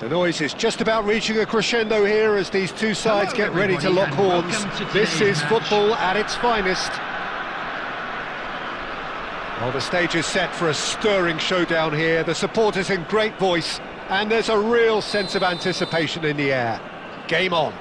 The noise is just about reaching a crescendo here as these two sides get ready to lock horns. This is football at its finest. Well, the stage is set for a stirring showdown here. The supporters in great voice, and there's a real sense of anticipation in the air. Game on.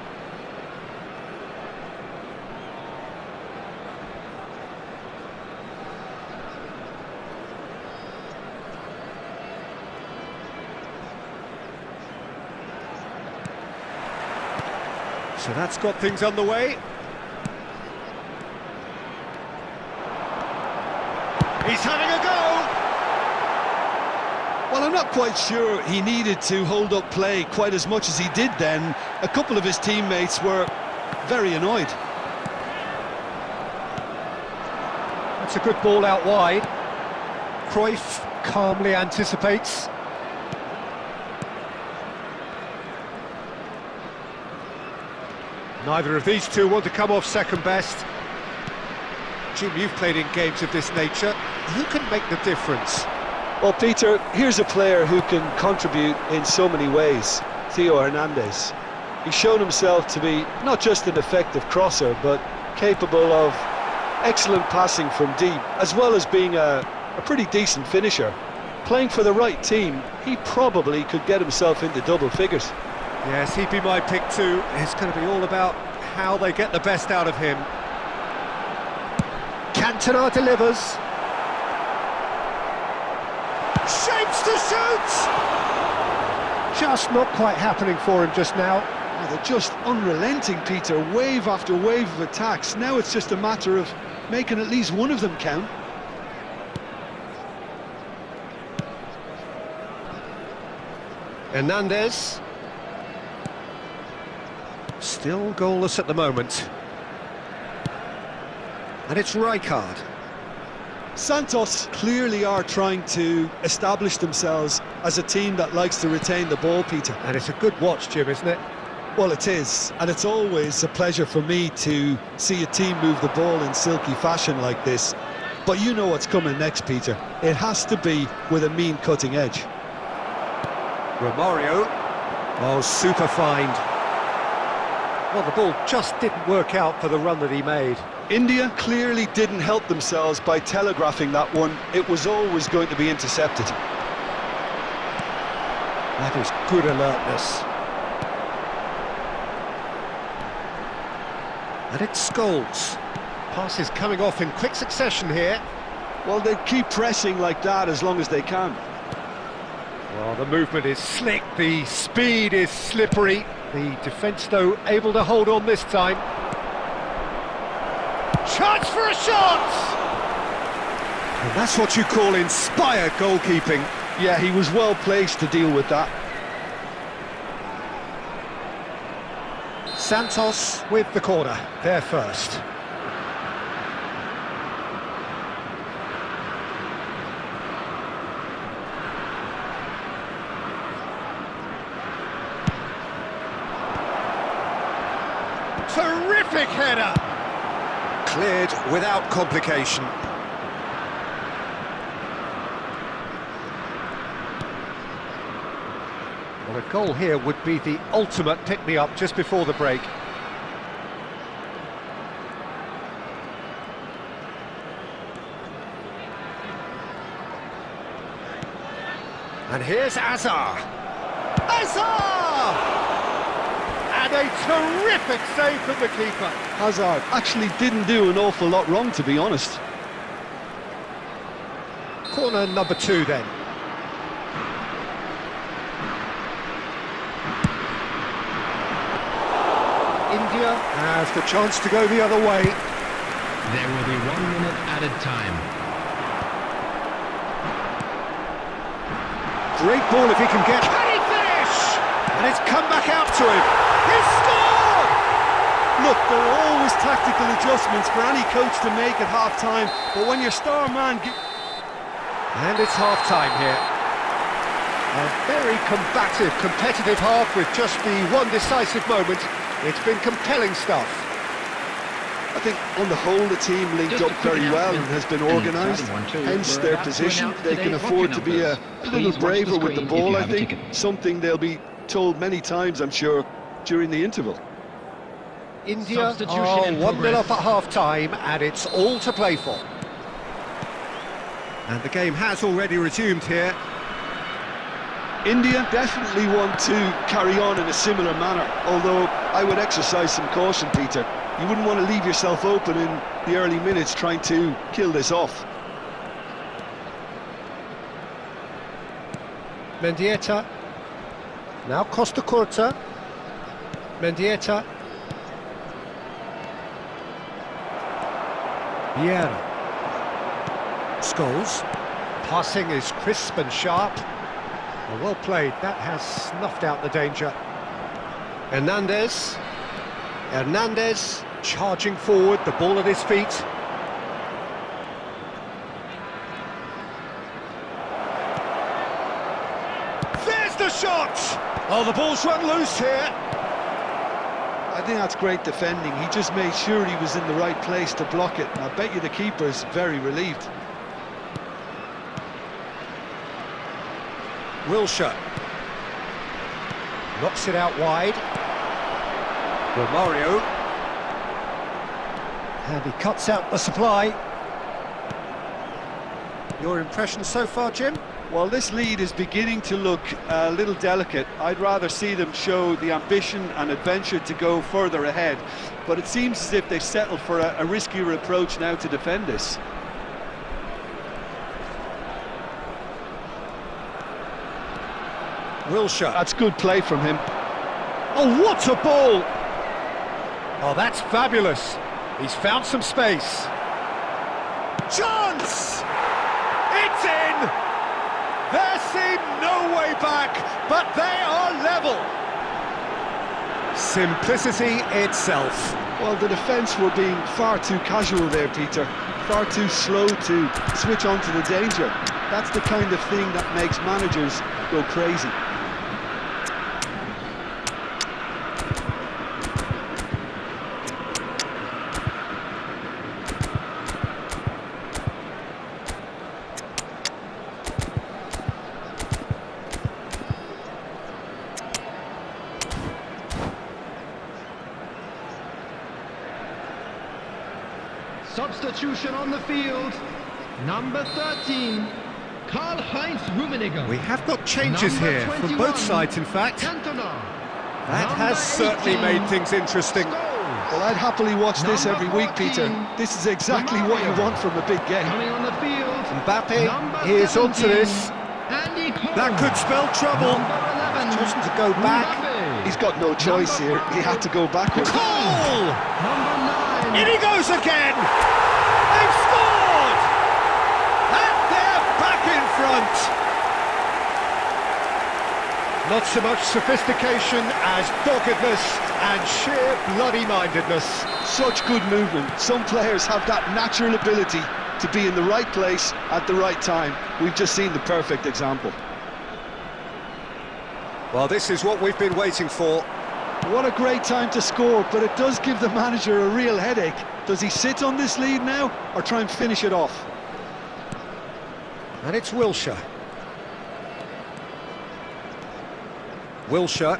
So that's got things underway. He's having a go! Well, I'm not quite sure he needed to hold up play quite as much as he did then. A couple of his teammates were very annoyed. That's a good ball out wide. Cruyff calmly anticipates. Neither of these two want to come off second best. Jim, you've played in games of this nature. Who can make the difference? Well, Peter, here's a player who can contribute in so many ways. Theo Hernandez. He's shown himself to be not just an effective crosser, but capable of excellent passing from deep, as well as being a pretty decent finisher. Playing for the right team, he probably could get himself into double figures. Yes, he'd be my pick too. It's going to be all about how they get the best out of him. Cantona delivers. Shapes to shoot! Just not quite happening for him just now. Oh, they're just unrelenting, Peter. Wave after wave of attacks. Now it's just a matter of making at least one of them count. Hernandez. Still goalless at the moment. And it's Rijkaard. Santos clearly are trying to establish themselves as a team that likes to retain the ball, Peter. And it's a good watch, Jim, isn't it? Well, it is. And it's always a pleasure for me to see a team move the ball in silky fashion like this. But you know what's coming next, Peter. It has to be with a mean cutting edge. Romario. Oh, super find. Well, the ball just didn't work out for the run that he made. India clearly didn't help themselves by telegraphing that one. It was always going to be intercepted. That is good alertness. And it's Scholes. Passes coming off in quick succession here. Well, they keep pressing like that as long as they can. Well, the movement is slick, the speed is slippery. The defence, though, able to hold on this time. Chance for a shot! And that's what you call inspired goalkeeping. Yeah, he was well placed to deal with that. Santos with the corner, there first. Terrific header! Cleared without complication. Well, a goal here would be the ultimate pick-me-up just before the break. And here's Azar. Azar! And a terrific save from the keeper. Hazard actually didn't do an awful lot wrong, to be honest. Corner number 2 then. India has the chance to go the other way. There will be 1 minute added time. Great ball if he can get... Can he finish? And it's come back out to him. He's scored! Look, there are always tactical adjustments for any coach to make at half-time, but when your star man... And it's half-time here. A very combative, competitive half with just the one decisive moment. It's been compelling stuff. I think on the whole the team linked up very well and has been organised, hence their position. They can afford to be a little braver with the ball, I think, something they'll be told many times, I'm sure, during the interval. India are Substitution in 1-0 up progress. at half-time, and it's all to play for. And the game has already resumed here. India definitely want to carry on in a similar manner, although I would exercise some caution, Peter. You wouldn't want to leave yourself open in the early minutes trying to kill this off. Mendieta. Now Costa Curta. Mendieta. Vieira. Scholes. Passing is crisp and sharp. Well played, that has snuffed out the danger. Hernandez. Hernandez charging forward, the ball at his feet. There's the shot! Oh, the ball's run loose here. I think that's great defending. He just made sure he was in the right place to block it. And I bet you the keeper's very relieved. Wilshere. Knocks it out wide. Romario. And he cuts out the supply. Your impression so far, Jim? Well, this lead is beginning to look a little delicate. I'd rather see them show the ambition and adventure to go further ahead. But it seems as if they've settled for a riskier approach now to defend this. Wilshere. That's good play from him. Oh, what a ball! Oh, that's fabulous. He's found some space. Chance! It's in! There seemed no way back, but they are level. Simplicity itself. Well, the defence were being far too casual there, Peter. Far too slow to switch on to the danger. That's the kind of thing that makes managers go crazy. Substitution on the field. Number 13, Karl-Heinz Rummenigge. We have got changes Number here from 21, both sides, in fact. Cantona. That Number has certainly 18, made things interesting. Scholes. Well, I'd happily watch this Number every week, Peter. 14, This is exactly what you want from a big game. Coming on the field. Mbappe Number is onto 17, this. Andy Cole. That could spell trouble. Number 11, Chosen to go back. Mbappe. He's got no choice here. He had to go backwards. Goal! Number 9. In he goes again! They've scored! And they're back in front! Not so much sophistication as doggedness and sheer bloody-mindedness. Such good movement. Some players have that natural ability to be in the right place at the right time. We've just seen the perfect example. Well, this is what we've been waiting for. What a great time to score, but it does give the manager a real headache. Does he sit on this lead now, or try and finish it off? And it's Wilshere. Wilshere.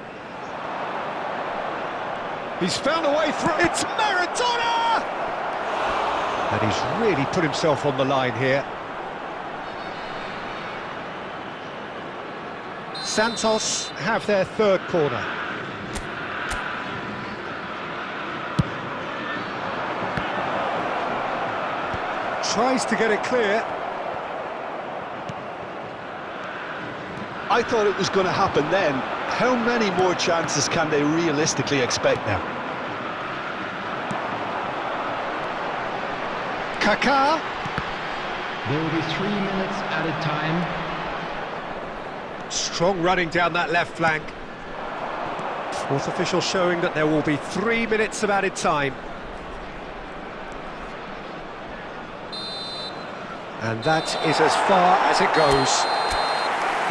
He's found a way through. It's Maradona! And he's really put himself on the line here. Santos have their third corner. Tries to get it clear. I thought it was going to happen then. How many more chances can they realistically expect now? Kaká. There will be 3 minutes added time. Strong running down that left flank. Fourth official showing that there will be 3 minutes of added time. And that is as far as it goes.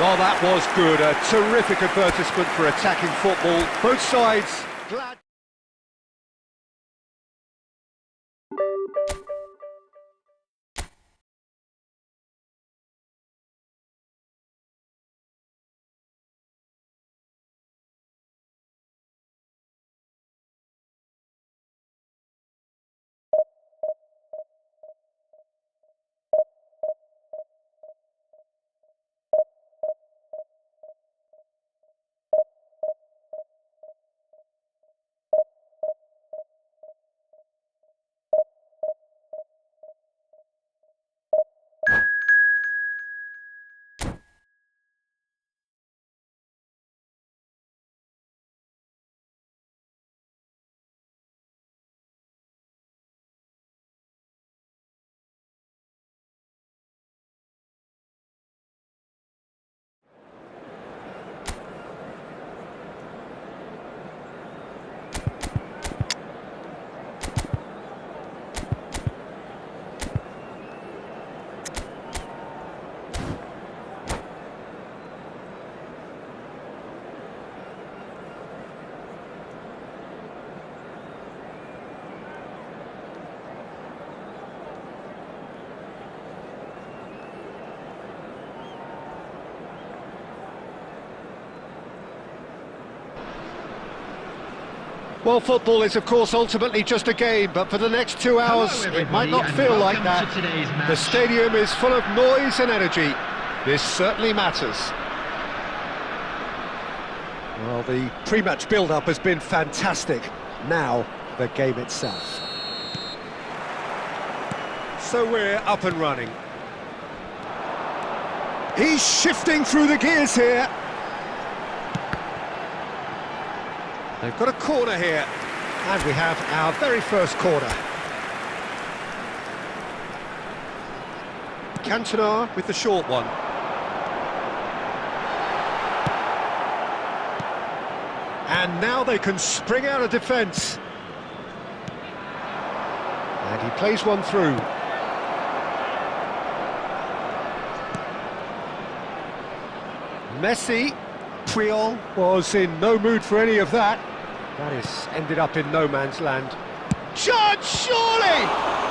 Oh, that was good. A terrific advertisement for attacking football. Both sides glad. Well, football is, of course, ultimately just a game, but for the next 2 hours, Hello, it might everybody, not and feel like welcome that. to today's match. The stadium is full of noise and energy. This certainly matters. Well, the pre-match build-up has been fantastic. Now, the game itself. So we're up and running. He's shifting through the gears here. They've got a corner here, and we have our very first corner. Cantona with the short one. And now they can spring out of defence. And he plays one through. Messi. Puyol was in no mood for any of that. That is ended up in no man's land. Judge, surely!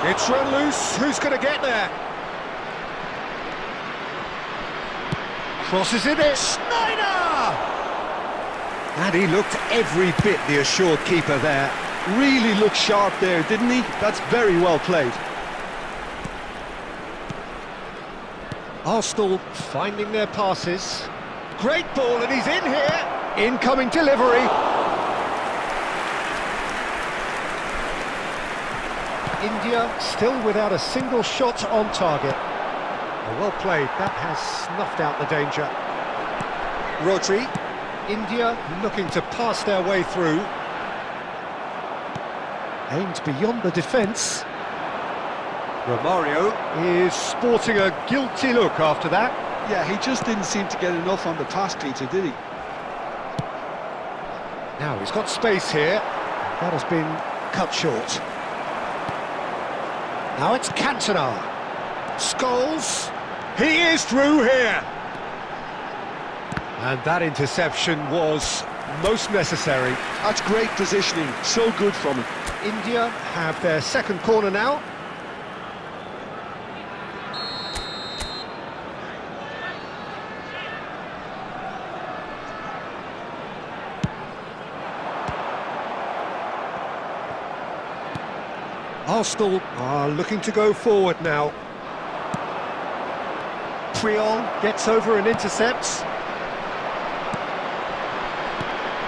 It's run loose. Who's going to get there? Crosses it in. Snyder! And he looked every bit the assured keeper there. Really looked sharp there, didn't he? That's very well played. Arsenal finding their passes. Great ball, and he's in here. Incoming delivery. India still without a single shot on target. Well played, that has snuffed out the danger. Rodri, India looking to pass their way through. Aimed beyond the defence. Romario is sporting a guilty look after that. Yeah, he just didn't seem to get enough on the pass, Peter, did he? Now he's got space here. That has been cut short. Now it's Cantona. Scholes. He is through here. And that interception was most necessary. That's great positioning, so good from him. India have their second corner now. Arsenal are looking to go forward now. Puyol gets over and intercepts.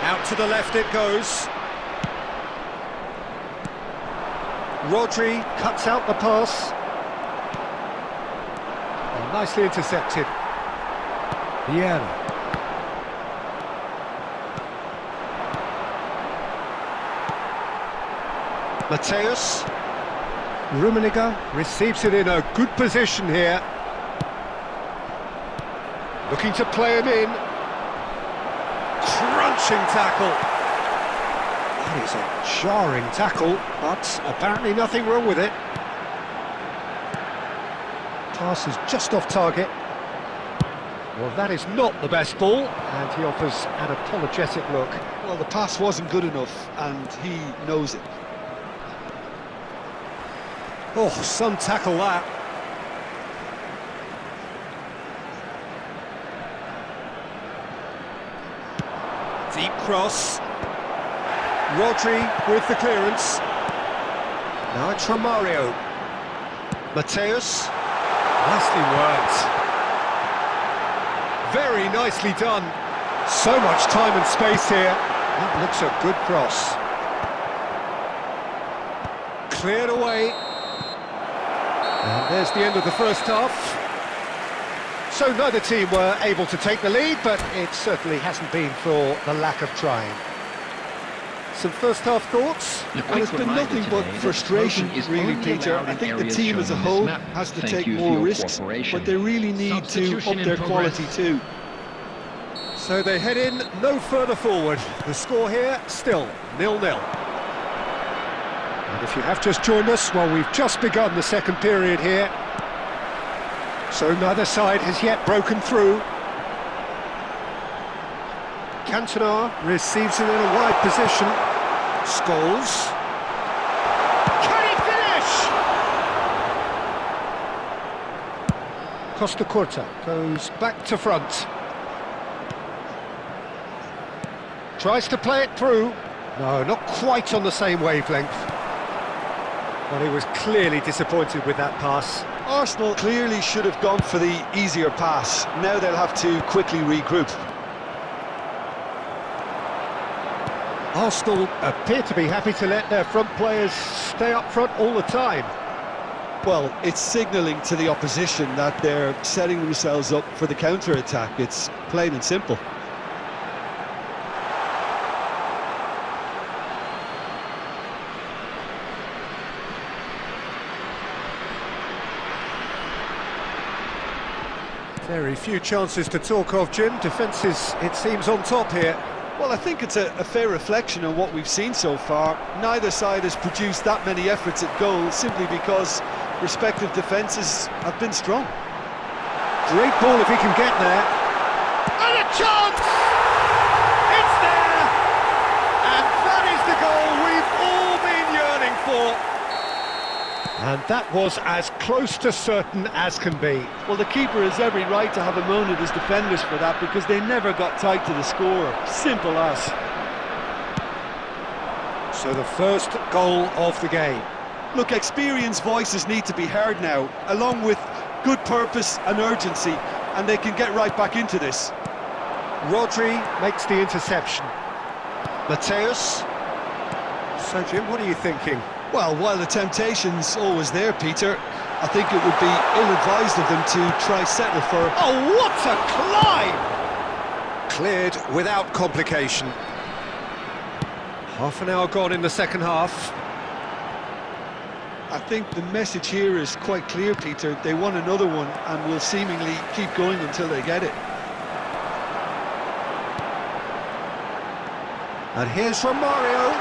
Out to the left it goes. Rodri cuts out the pass. Oh, nicely intercepted. Vieira. Mateus. Rummenigge receives it in a good position here. Looking to play him in. Crunching tackle. That is a jarring tackle, but apparently nothing wrong with it. Pass is just off target. Well, that is not the best ball, and he offers an apologetic look. Well, the pass wasn't good enough, and he knows it. Oh, some tackle that. Deep cross. Rodri with the clearance. Now it's Romario. Mateus. Nicely worked. Very nicely done. So much time and space here. That looks a good cross. Cleared away. And there's the end of the first half. So neither team were able to take the lead, but it certainly hasn't been for the lack of trying. Some first half thoughts? Well, it's been nothing but frustration, really, Peter. I think the team as a whole has to take more risks, but they really need to up their quality too. So they head in no further forward. The score here, still 0-0. And if you have just joined us, well, we've just begun the second period here. So neither side has yet broken through. Cantona receives it in a wide position. Scholes. Can he finish? Costa Curta goes back to front. Tries to play it through. No, not quite on the same wavelength. Well, he was clearly disappointed with that pass. Arsenal clearly should have gone for the easier pass. Now they'll have to quickly regroup. Arsenal appear to be happy to let their front players stay up front all the time. Well, it's signalling to the opposition that they're setting themselves up for the counter-attack. It's plain and simple. Very few chances to talk of, Jim. Defence is, it seems, on top here. Well, I think it's a fair reflection on what we've seen so far. Neither side has produced that many efforts at goal simply because respective defences have been strong. Great ball if he can get there. And a chance! It's there! And that is the goal we've all been yearning for. And that was as close to certain as can be. Well, the keeper has every right to have a moan at his defenders for that because they never got tight to the scorer. Simple as. So the first goal of the game. Look, experienced voices need to be heard now, along with good purpose and urgency, and they can get right back into this. Rodri makes the interception. Mateus. So, Jim, what are you thinking? Well, while the temptation's always there, Peter, I think it would be ill-advised of them to try settle for... Oh, what a climb! Cleared without complication. Half an hour gone in the second half. I think the message here is quite clear, Peter. They want another one and will seemingly keep going until they get it. And here's Romario.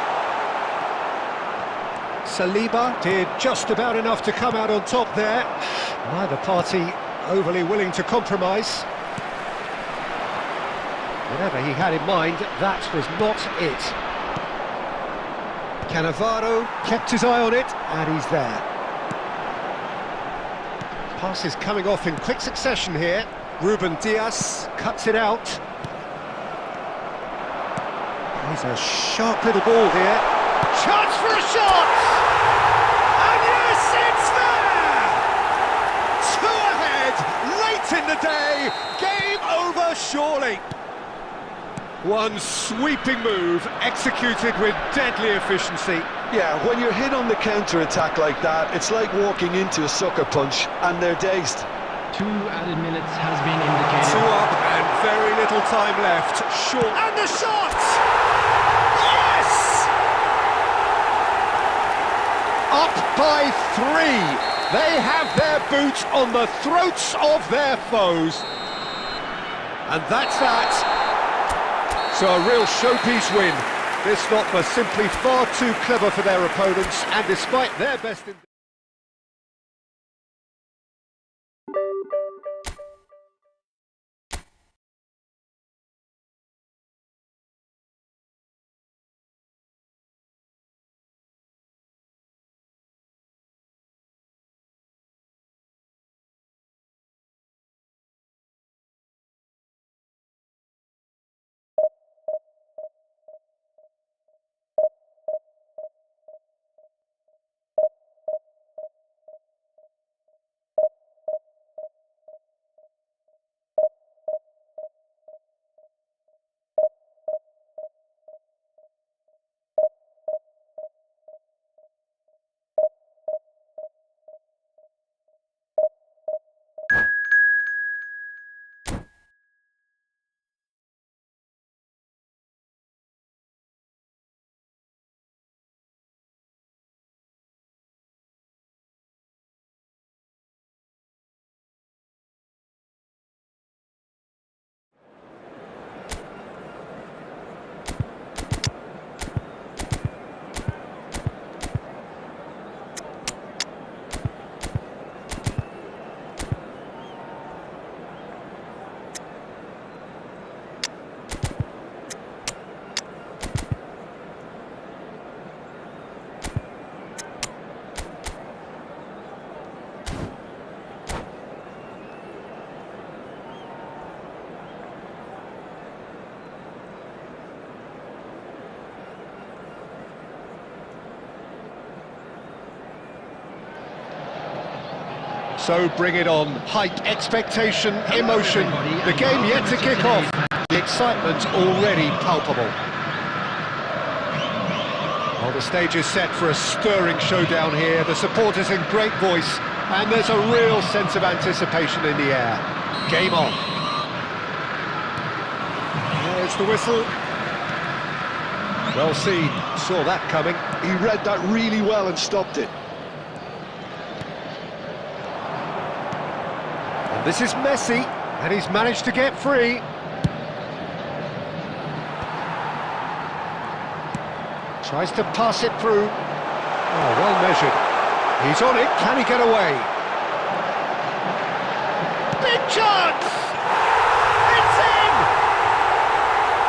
Saliba did just about enough to come out on top there. Neither party overly willing to compromise. Whatever he had in mind, that was not it. Cannavaro kept his eye on it, and he's there. Pass is coming off in quick succession here. Ruben Dias cuts it out. He's a sharp little ball here. Chance for a shot! And yes, it's there! 2 ahead, late in the day, game over surely. One sweeping move, executed with deadly efficiency. Yeah, when you're hit on the counter-attack like that, it's like walking into a sucker punch, and they're dazed. 2 added minutes has been indicated. 2 up and very little time left. Short. And the shot! Yes! Up by 3. They have their boot on the throats of their foes. And that's that. So a real showpiece win. This lot were simply far too clever for their opponents, and despite their best... So bring it on. Height, expectation, emotion. The game yet to kick off. The excitement already palpable. Well, the stage is set for a stirring showdown here. The supporters in great voice, and there's a real sense of anticipation in the air. Game on. There's the whistle. Well seen, saw that coming. He read that really well and stopped it. And this is Messi, and he's managed to get free. Tries to pass it through. Oh, well measured. He's on it, can he get away? Big chance! It's in!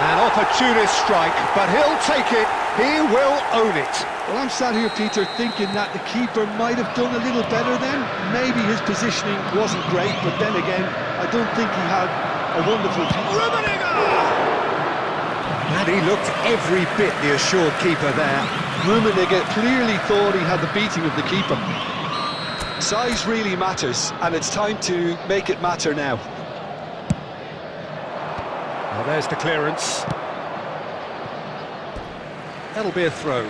An opportunist strike, but he'll take it. He will own it. Well, I'm sat here, Peter, thinking that the keeper might have done a little better then. Maybe his positioning wasn't great, but then again, I don't think he had a wonderful view. And he looked every bit the assured keeper there. Rummenigge clearly thought he had the beating of the keeper. Size really matters, and it's time to make it matter now. Well, there's the clearance. That'll be a throw.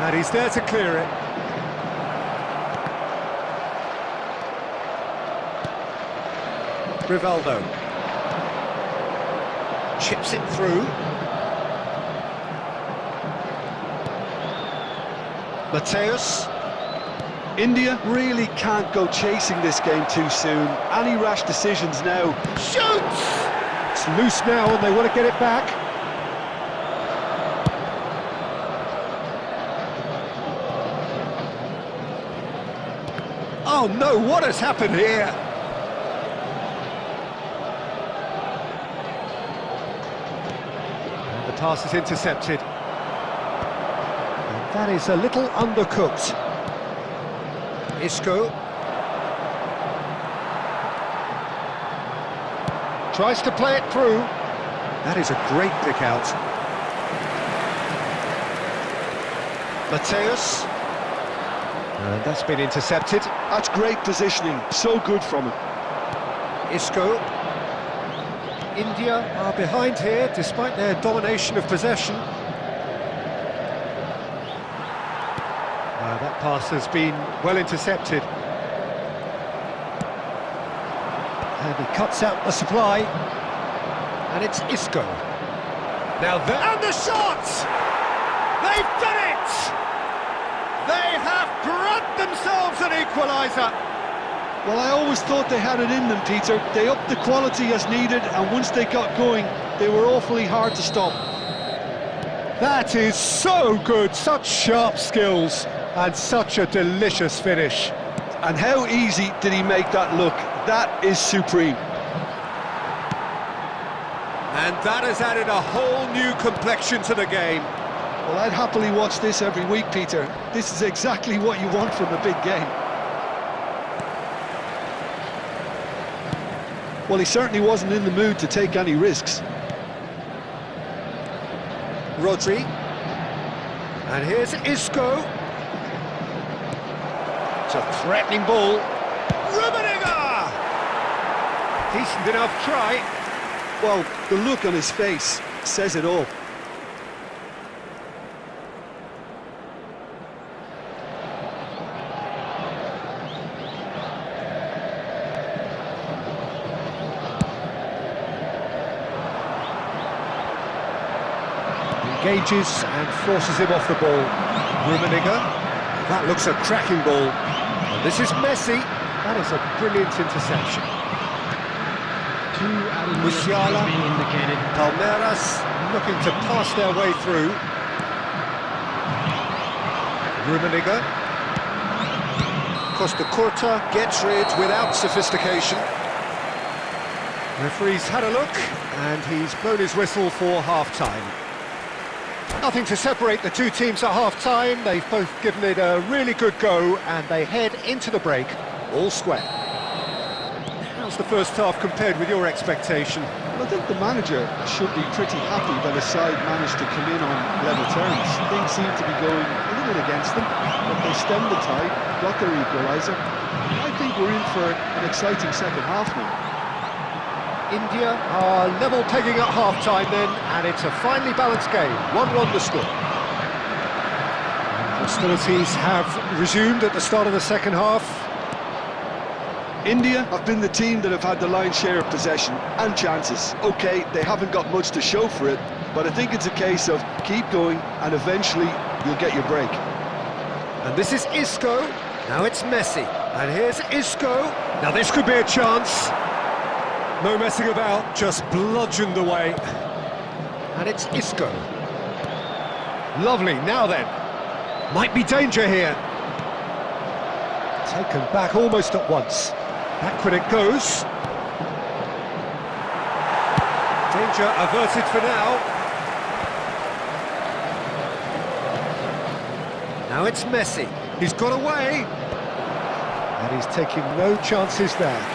And he's there to clear it. Rivaldo chips it through. Mateus. India really can't go chasing this game too soon. Any rash decisions now. Shoots! It's loose now and they want to get it back. Oh no, what has happened here? And the pass is intercepted. And that is a little undercooked. Isco tries to play it through. That is a great pick out. Mateus. And that's been intercepted. That's great positioning, so good from him. Isco. India are behind here despite their domination of possession. That pass has been well intercepted. And he cuts out the supply. And it's Isco. Now that... And the shots! They've done it! They have brought themselves an equaliser. Well, I always thought they had it in them, Peter. They upped the quality as needed, and once they got going, they were awfully hard to stop. That is so good, such sharp skills. And such a delicious finish. And how easy did he make that look? That is supreme. And that has added a whole new complexion to the game. Well, I'd happily watch this every week, Peter. This is exactly what you want from a big game. Well, he certainly wasn't in the mood to take any risks. Rodri. And here's Isco. It's a threatening ball. Rummenigge! Decent enough try. Well, the look on his face says it all. Engages and forces him off the ball. Rummenigge. That looks a cracking ball. And this is Messi. That is a brilliant interception. 2 added minutes Musiala, being indicated. Palmeiras looking to pass their way through. Rummenigge. Costa Curta gets rid without sophistication. Referee's had a look and he's blown his whistle for half-time. Nothing to separate the two teams at half-time. They've both given it a really good go and they head into the break all square. How How's the first half compared with your expectation? Well, I think the manager should be pretty happy that his side managed to come in on level terms. Things seem to be going a little against them, but they stemmed the tide, got their equaliser. I think we're in for an exciting second half now. India are level pegging at half-time then, and it's a finely balanced game. 1-1 the score. Hostilities have resumed at the start of the second half. India have been the team that have had the lion's share of possession and chances. OK, they haven't got much to show for it, but I think it's a case of keep going and eventually you'll get your break. And this is Isco, now it's Messi. And here's Isco, now this could be a chance. No messing about, just bludgeoned away. And it's Isco. Lovely, now then. Might be danger here. Taken back almost at once. Back when it goes. Danger averted for now. Now it's Messi. He's got away. And he's taking no chances there.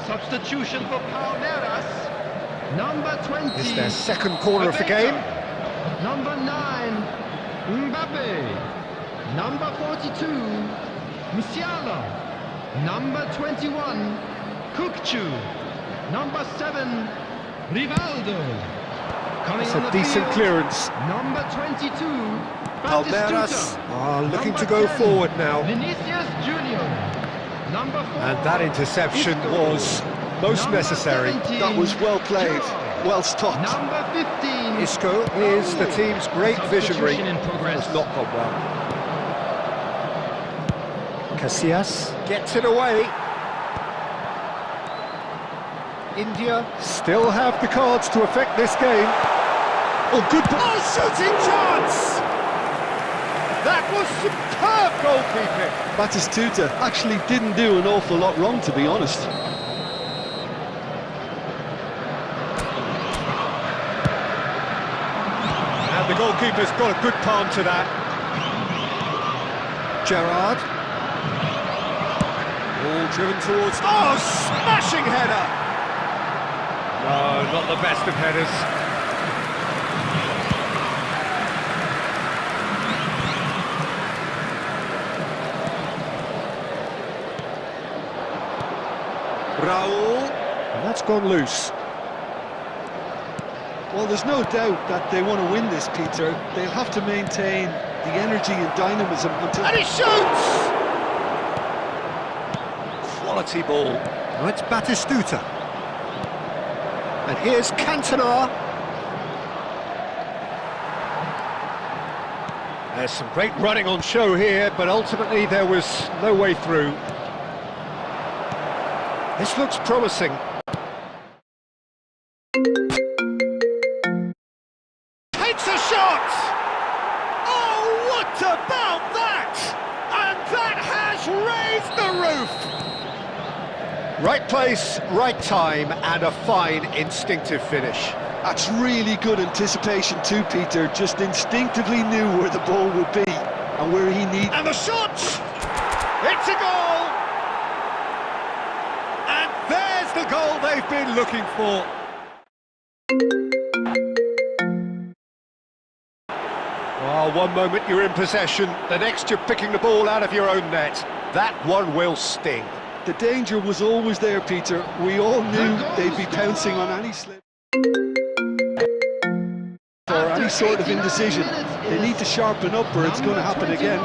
Substitution for Palmeiras. Number 20. It's their second corner of the game. Number 9, Mbappe. Number 42, Musiala. Number 21, Kukcu. Number 7, Rivaldo. Coming It's on a the decent field, clearance. Number 22, Palmeiras Batistuta. are looking to Number go 10, forward now. Vinicius Junior. Number 4, And that interception Isco. was most Number necessary. 17, That was well played, Joe. well stopped. Number 15, Isco is the team's great visionary. Substitution in progress. Has not gone well. Casillas gets it away. India still have the cards to affect this game. Oh, good ball, shooting chance! That was superb goalkeeping. Batistuta actually didn't do an awful lot wrong, to be honest. And the goalkeeper's got a good palm to that. Gerrard. All driven towards... Oh, smashing header! No, not the best of headers. Raul, and that's gone loose. Well, there's no doubt that they want to win this, Peter. They'll have to maintain the energy and dynamism until... And he shoots! Quality ball. Now it's Batistuta. And here's Cantona. There's some great running on show here, but ultimately there was no way through. This looks promising. Takes a shot! Oh, what about that? And that has raised the roof! Right place, right time, and a fine instinctive finish. That's really good anticipation too, Peter. Just instinctively knew where the ball would be and where he needed... And the shot! It's a goal! And there's the goal they've been looking for. Oh, one moment you're in possession, the next you're picking the ball out of your own net. That one will sting. The danger was always there, Peter. We all knew they'd be pouncing on any slip or any sort of indecision. They need to sharpen up or it's going to happen again.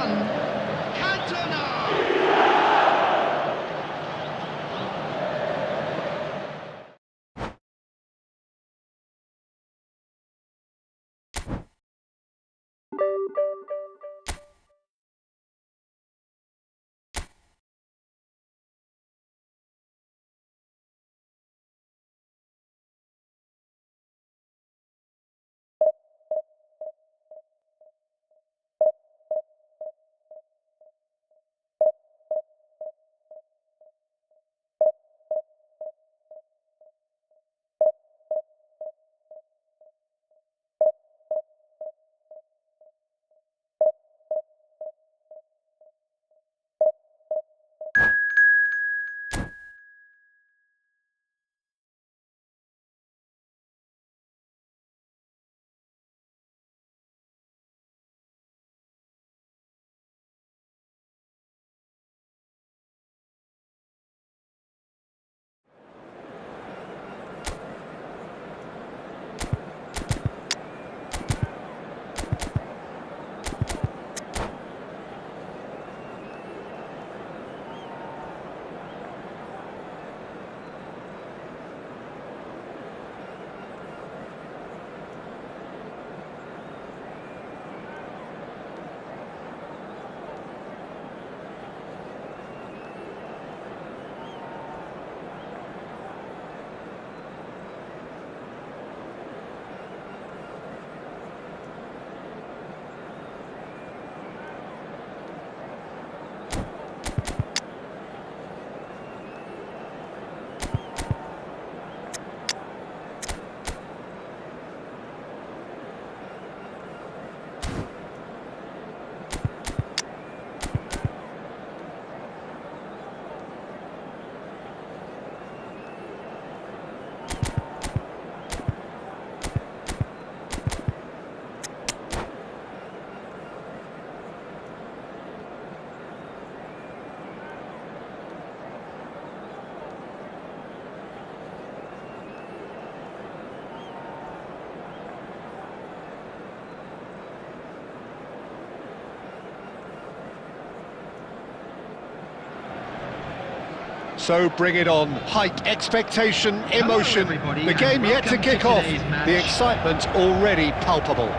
So bring it on. Hype, expectation, emotion. everybody, The game and yet to welcome to kick off. today's match. The excitement already palpable.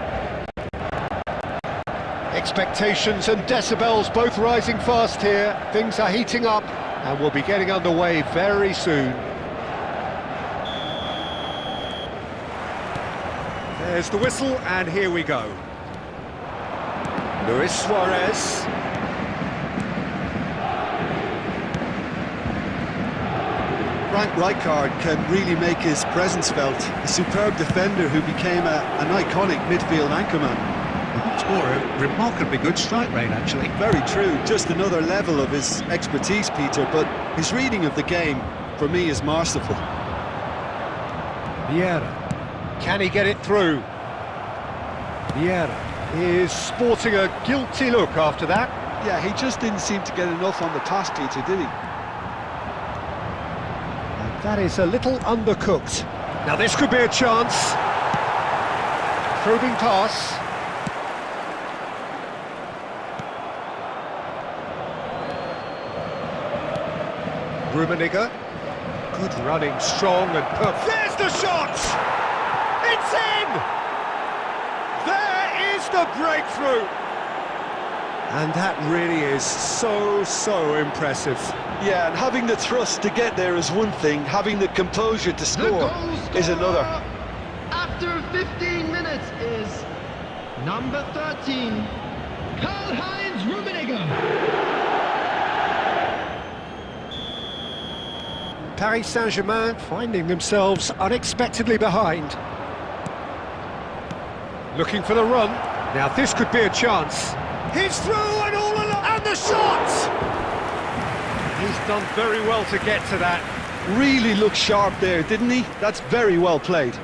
Expectations and decibels both rising fast here. Things are heating up and we'll be getting underway very soon. There's the whistle and here we go. Luis Suarez. Frank Rijkaard can really make his presence felt. A superb defender who became an iconic midfield anchorman. Scorer, remarkably good strike rate actually. Very true, just another level of his expertise, Peter, but his reading of the game, for me, is masterful. Vieira. Can he get it through? Vieira is sporting a guilty look after that. Yeah, he just didn't seem to get enough on the pass, Peter, did he? And that is a little undercooked. Now this could be a chance. Probing pass. Rummenigge. Good running, strong and perfect. There's the shot! It's in! There is the breakthrough! And that really is so impressive. Yeah, and having the thrust to get there is one thing, having the composure to The score goal is scorer another. after 15 minutes is number 13, Karl-Heinz Rummenigge. Paris Saint-Germain finding themselves unexpectedly behind. Looking for the run. Now this could be a chance. He's through and all along, and the shot! He's done very well to get to that. Really looked sharp there, didn't he? That's very well played.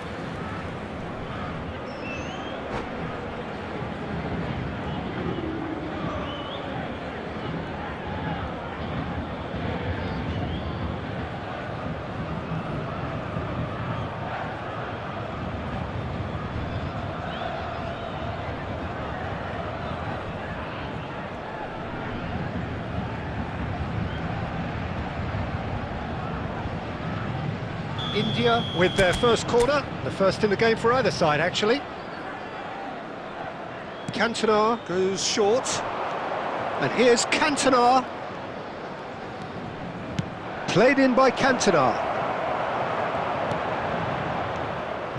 India with their first corner, the first in the game for either side actually. Cantona goes short, and here's Cantona. Played in by Cantona.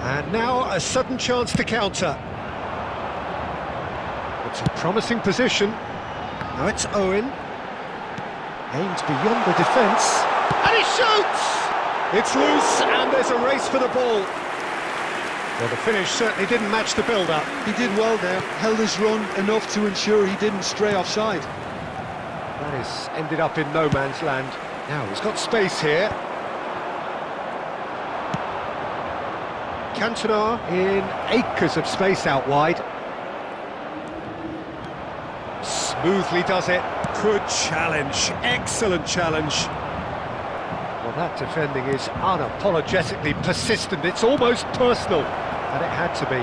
And now a sudden chance to counter. It's a promising position. Now it's Owen. Aims beyond the defence, and he shoots! It's loose, and there's a race for the ball. Well, the finish certainly didn't match the build-up. He did well there, held his run enough to ensure he didn't stray offside. That has ended up in no man's land. Now, he's got space here. Cantona in acres of space out wide. Smoothly does it. Good challenge, excellent challenge. Well, that defending is unapologetically persistent. It's almost personal, and it had to be.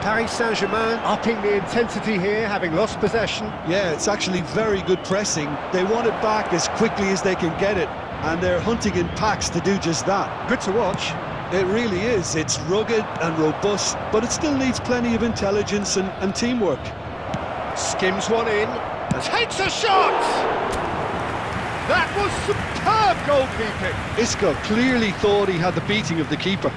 Paris Saint-Germain upping the intensity here, having lost possession. Yeah, it's actually very good pressing. They want it back as quickly as they can get it, and they're hunting in packs to do just that. Good to watch. It really is. It's rugged and robust, but it still needs plenty of intelligence and teamwork. Skims one in, and takes a shot! That was superb goalkeeping. Isco clearly thought he had the beating of the keeper.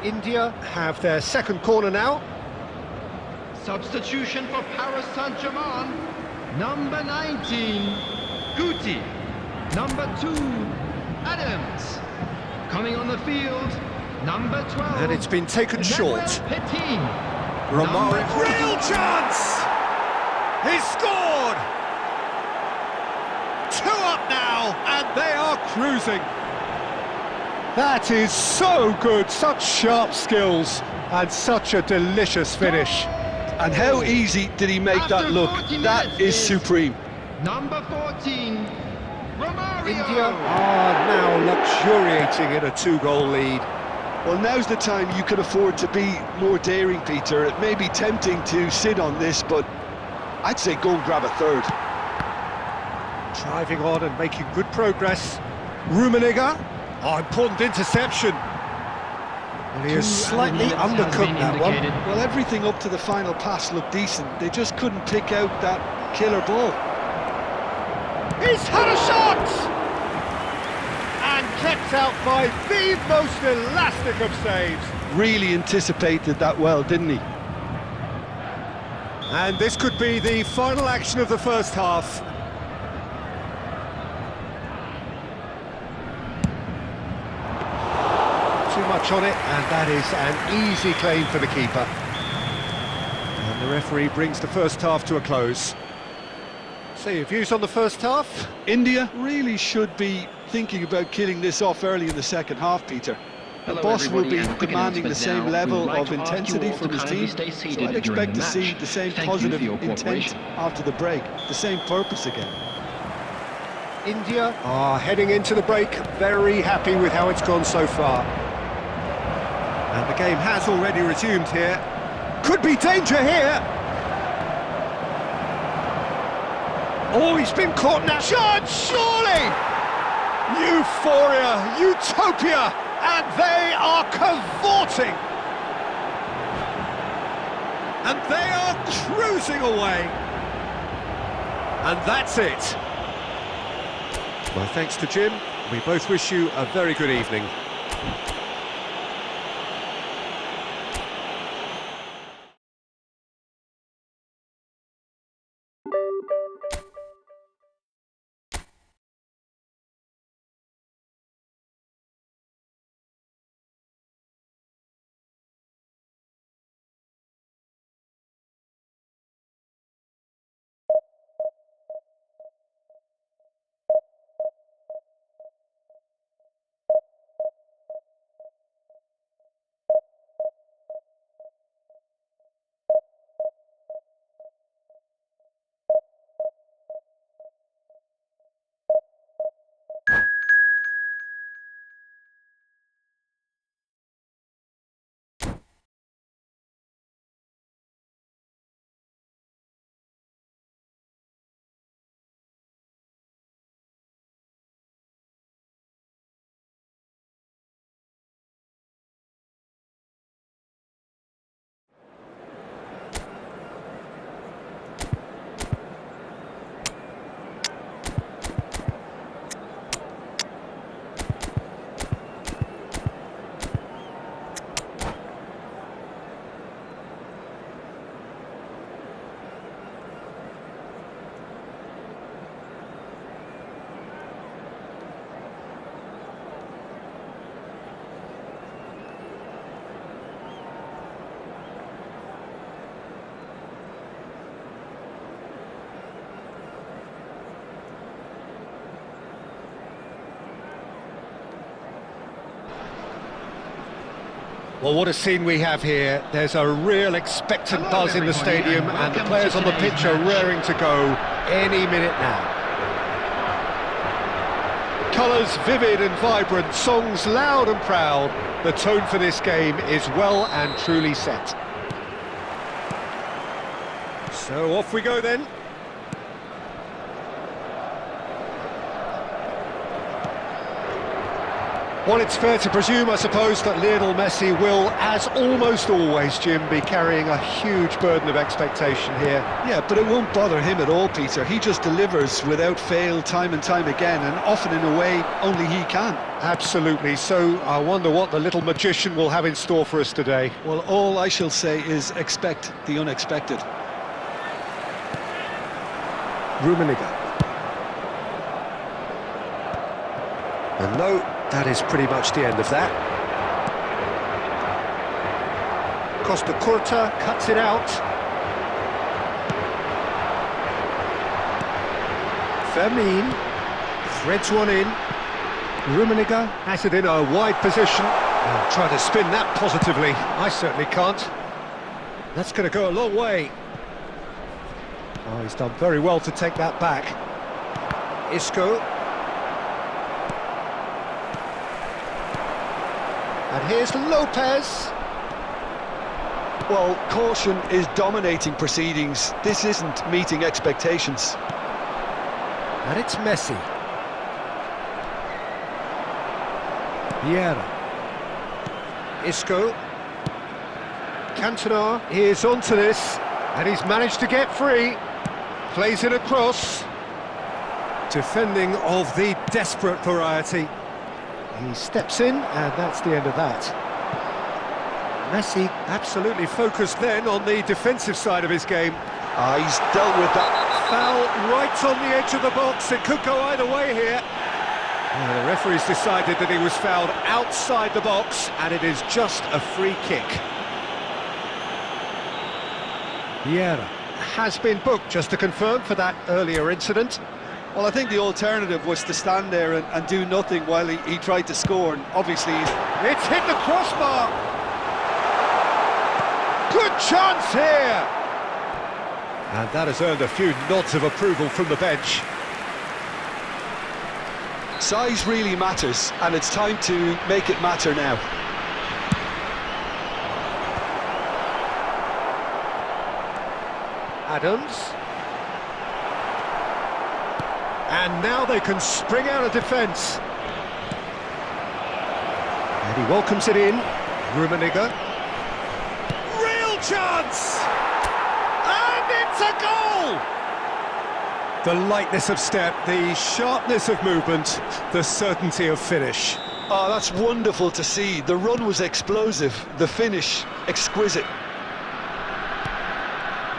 India have their second corner now. Substitution for Paris Saint-Germain. Number 19, Guti. Number 2, Adams. Coming on the field, number 12. And it's been taken short. Petit. Romario, real chance! He's scored! 2 up now, and they are cruising. That is so good, such sharp skills, and such a delicious finish. And how easy did he make that look? That is supreme. Number 14, Romario. India are now luxuriating in a 2-goal lead. Well, now's the time you can afford to be more daring, Peter. It may be tempting to sit on this, but I'd say go and grab a third. Driving on and making good progress. Rummenigge. Oh, important interception. And he has slightly undercooked that one. Well, everything up to the final pass looked decent. They just couldn't pick out that killer ball. He's had a shot! And kept out by the most elastic of saves. Really anticipated that well, didn't he? And this could be the final action of the first half. Too much on it, and that is an easy claim for the keeper. And the referee brings the first half to a close. So your views on the first half? India really should be thinking about killing this off early in the second half, Peter. The boss will be demanding the same level of intensity from his team, so I'd expect to see the same positive intent after the break, the same purpose again. India are heading into the break, very happy with how it's gone so far. And the game has already resumed here. Could be danger here! Oh, he's been caught now. Shot, surely! Euphoria, utopia, and they are cavorting! And they are cruising away! And that's it. My thanks to Jim. We both wish you a very good evening. Well, what a scene we have here. There's a real expectant buzz in the stadium, and the players on the pitch are raring to go any minute now. Colours vivid and vibrant, songs loud and proud. The tone for this game is well and truly set. So off we go then. Well, it's fair to presume, I suppose, that Lionel Messi will, as almost always, Jim, be carrying a huge burden of expectation here. Yeah, but it won't bother him at all, Peter. He just delivers without fail time and time again, and often in a way only he can. Absolutely. So I wonder what the little magician will have in store for us today. Well, all I shall say is expect the unexpected. Rummenigge. And no, that is pretty much the end of that. Costa Curta cuts it out. Fermin threads one in. Rummenigge has it in a wide position. Oh, try to spin that positively. I certainly can't. That's going to go a long way. Oh, he's done very well to take that back. Isco. And here's Lopez. Well, caution is dominating proceedings. This isn't meeting expectations. And it's Messi. Vieira. Isco. Cantona is onto this, and he's managed to get free. Plays it across. Defending of the desperate variety. He steps in, and that's the end of that. Messi absolutely focused then on the defensive side of his game. He's dealt with that. Foul right on the edge of the box. It could go either way here. The referee's decided that he was fouled outside the box, and it is just a free kick. Vieira has been booked, just to confirm, for that earlier incident. Well, I think the alternative was to stand there and do nothing while he tried to score, and obviously... It's hit the crossbar! Good chance here! And that has earned a few nods of approval from the bench. Size really matters, and it's time to make it matter now. Adams. And now they can spring out of defence. And he welcomes it in. Rummenigge. Real chance! And it's a goal! The lightness of step, the sharpness of movement, the certainty of finish. Oh, that's wonderful to see. The run was explosive, the finish exquisite.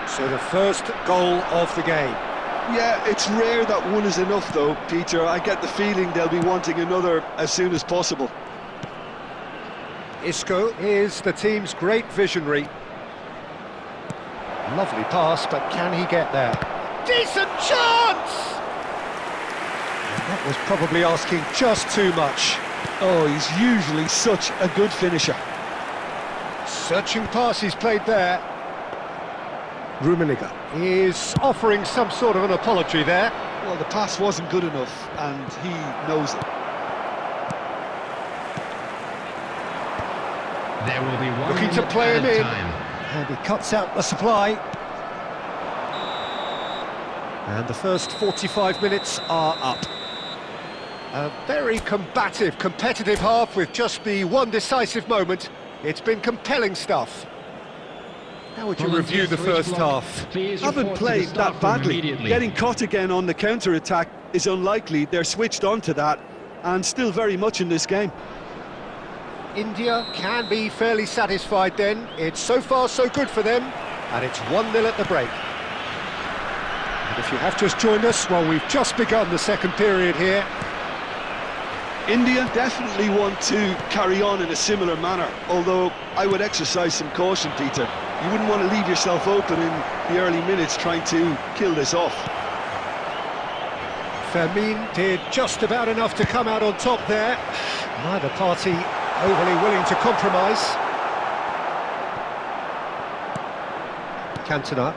So the first goal of the game. Yeah, it's rare that one is enough though, Peter. I get the feeling they'll be wanting another as soon as possible. Isco is the team's great visionary. Lovely pass, but can he get there? Decent chance! And that was probably asking just too much. Oh, he's usually such a good finisher. Searching pass he's played there. Rummenigge is offering some sort of an apology there. Well, the pass wasn't good enough, and he knows it. There will be one Looking to play him in. time. And he cuts out the supply. And the first 45 minutes are up. A very combative, competitive half with just the one decisive moment. It's been compelling stuff. How would you review the first half? Haven't played that badly. Getting caught again on the counter-attack is unlikely. They're switched on to that, and still very much in this game. India can be fairly satisfied then. It's so far so good for them, and it's 1-0 at the break. And if you have just joined us, well, we've just begun the second period here. India definitely want to carry on in a similar manner, although I would exercise some caution, Peter. You wouldn't want to leave yourself open in the early minutes trying to kill this off. Fermin did just about enough to come out on top there. Neither party overly willing to compromise. Cantona.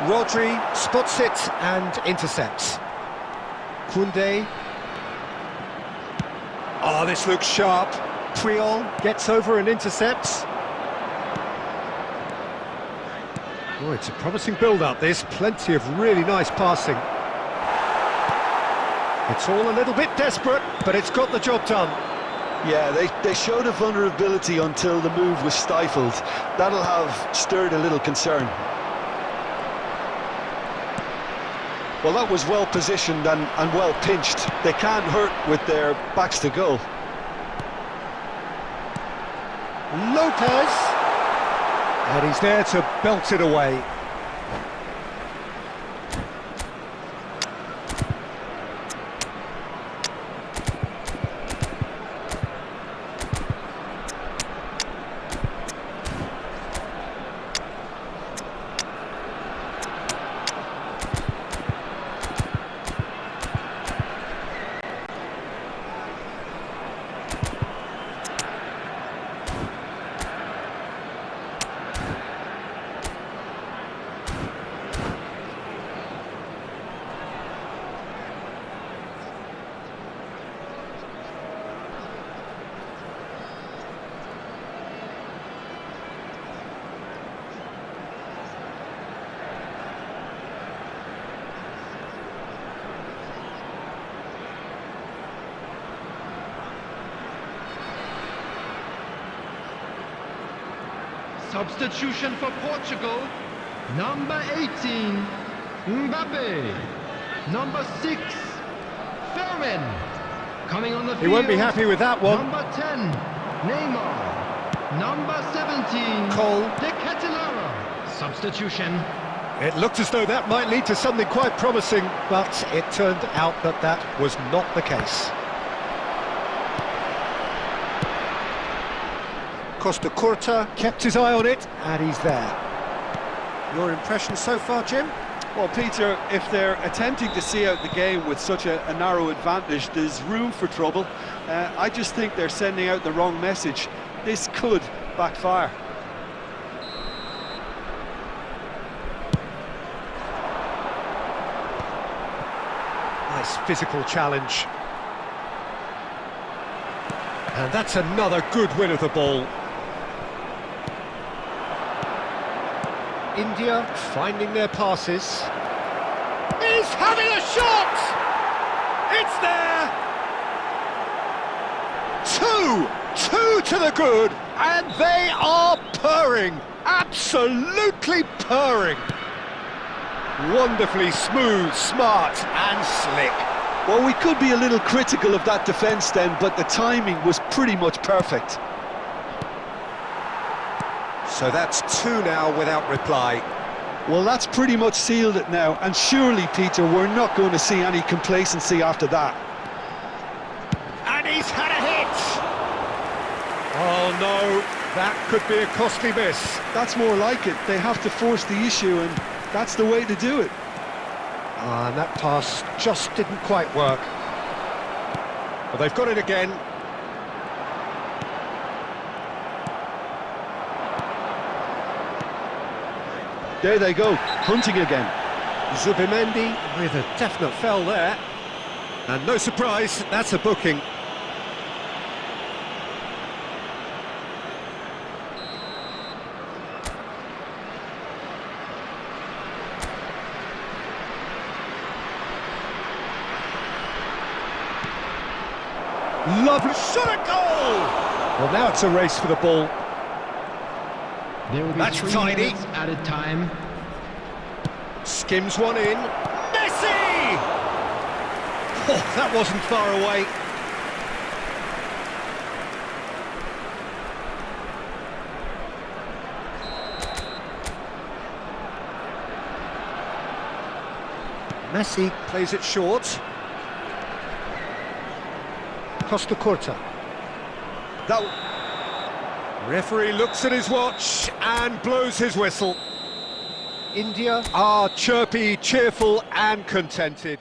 Rodri spots it and intercepts. Koundé. Oh, this looks sharp. Puyol gets over and intercepts. Oh, it's a promising build-up, this. Plenty of really nice passing. It's all a little bit desperate, but it's got the job done. Yeah, they showed a vulnerability until the move was stifled. That'll have stirred a little concern. Well, that was well positioned and well pinched. They can't hurt with their backs to goal. Lopez! And he's there to belt it away. Substitution for Portugal. Number 18, Mbappe. Number 6, Fermin. Coming on the field. He won't be happy with that one. Number 10, Neymar. Number 17, Cole. De Ketelaere. Substitution. It looked as though that might lead to something quite promising, but it turned out that that was not the case. Costa Curta kept his eye on it, and he's there. Your impression so far, Jim? Well, Peter, if they're attempting to see out the game with such a narrow advantage, there's room for trouble. I just think they're sending out the wrong message. This could backfire. Nice physical challenge. And that's another good win of the ball. India finding their passes. He's having a shot! It's there! Two to the good, and they are purring, absolutely purring. Wonderfully smooth, smart and slick. Well, we could be a little critical of that defence then, but the timing was pretty much perfect. So that's two now without reply. Well, that's pretty much sealed it now, and surely, Peter, we're not going to see any complacency after that. And he's had a hit! Oh no, that could be a costly miss. That's more like it. They have to force the issue, and that's the way to do it. And that pass just didn't quite work. Well, they've got it again. There they go, hunting again. Zubimendi with a definite foul there. And no surprise, that's a booking. Lovely shot at goal! Well, now it's a race for the ball. There will be That's 3 tidy. minutes added time. Skims one in. Messi! Oh, that wasn't far away. Messi plays it short. Costa Curta. Referee looks at his watch and blows his whistle. India are chirpy, cheerful and contented.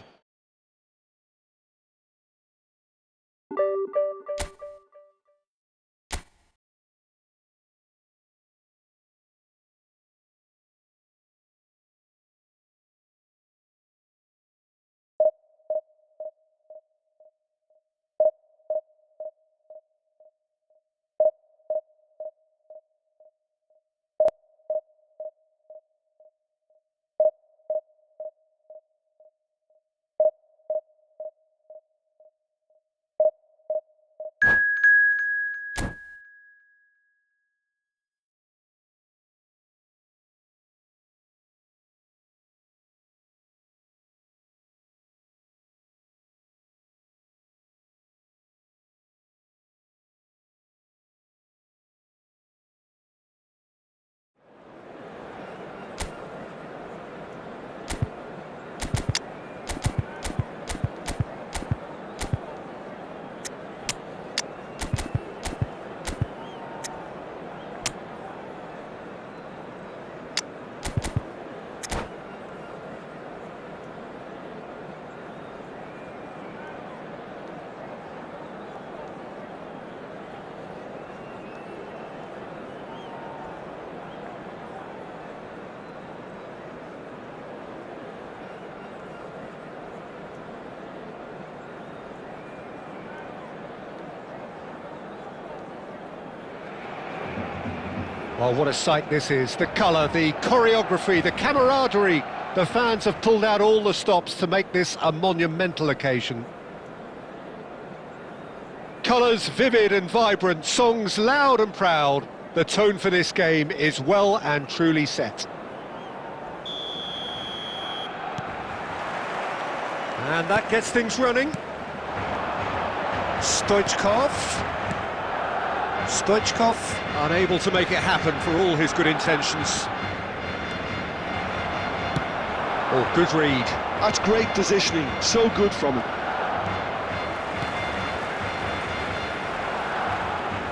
Well, what a sight this is. The colour, the choreography, the camaraderie. The fans have pulled out all the stops to make this a monumental occasion. Colours vivid and vibrant, songs loud and proud. The tone for this game is well and truly set. And that gets things running. Stoichkov, unable to make it happen for all his good intentions. Oh, good read. That's great positioning, so good from him.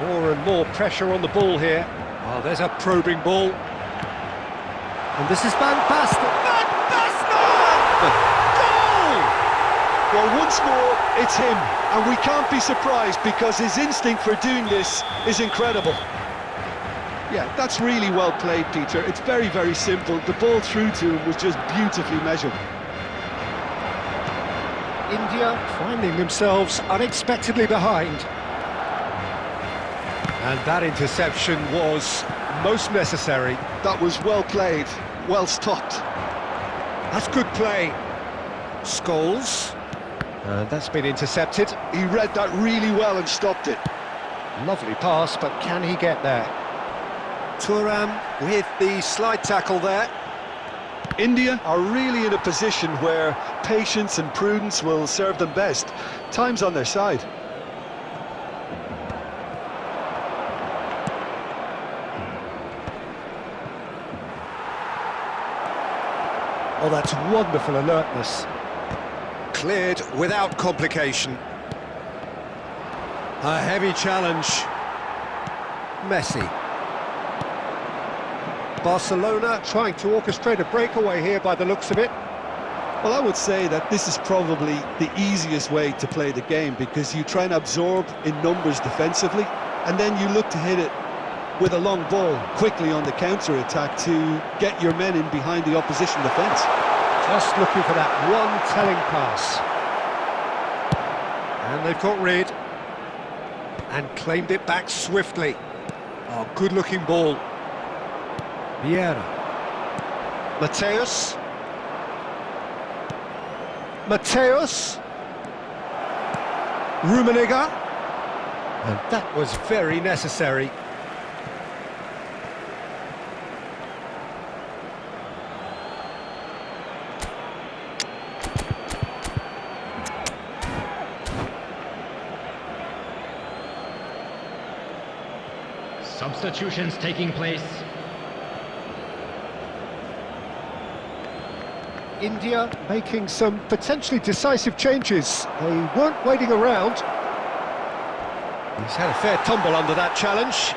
More and more pressure on the ball here. Oh, there's a probing ball. And this is Van Basten. Van Basten! Goal! Well, once more, it's him. And we can't be surprised because his instinct for doing this is incredible. Yeah, that's really well played, Peter. It's very, very simple. The ball through to him was just beautifully measured. India finding themselves unexpectedly behind. And that interception was most necessary. That was well played, well stopped. That's good play. Scholes. And that's been intercepted. He read that really well and stopped it. Lovely pass, but can he get there? Thuram with the slide tackle there. India are really in a position where patience and prudence will serve them best. Time's on their side. Oh, that's wonderful alertness. Cleared without complication. A heavy challenge. Messi. Barcelona trying to orchestrate a breakaway here by the looks of it. Well, I would say that this is probably the easiest way to play the game because you try and absorb in numbers defensively and then you look to hit it with a long ball quickly on the counter-attack to get your men in behind the opposition defence. Just looking for that one telling pass. And they've got rid and claimed it back swiftly. Oh, good-looking ball. Vieira. Mateus. Rummenigge. And that was very necessary. Substitutions taking place. India making some potentially decisive changes. They weren't waiting around. He's had a fair tumble under that challenge.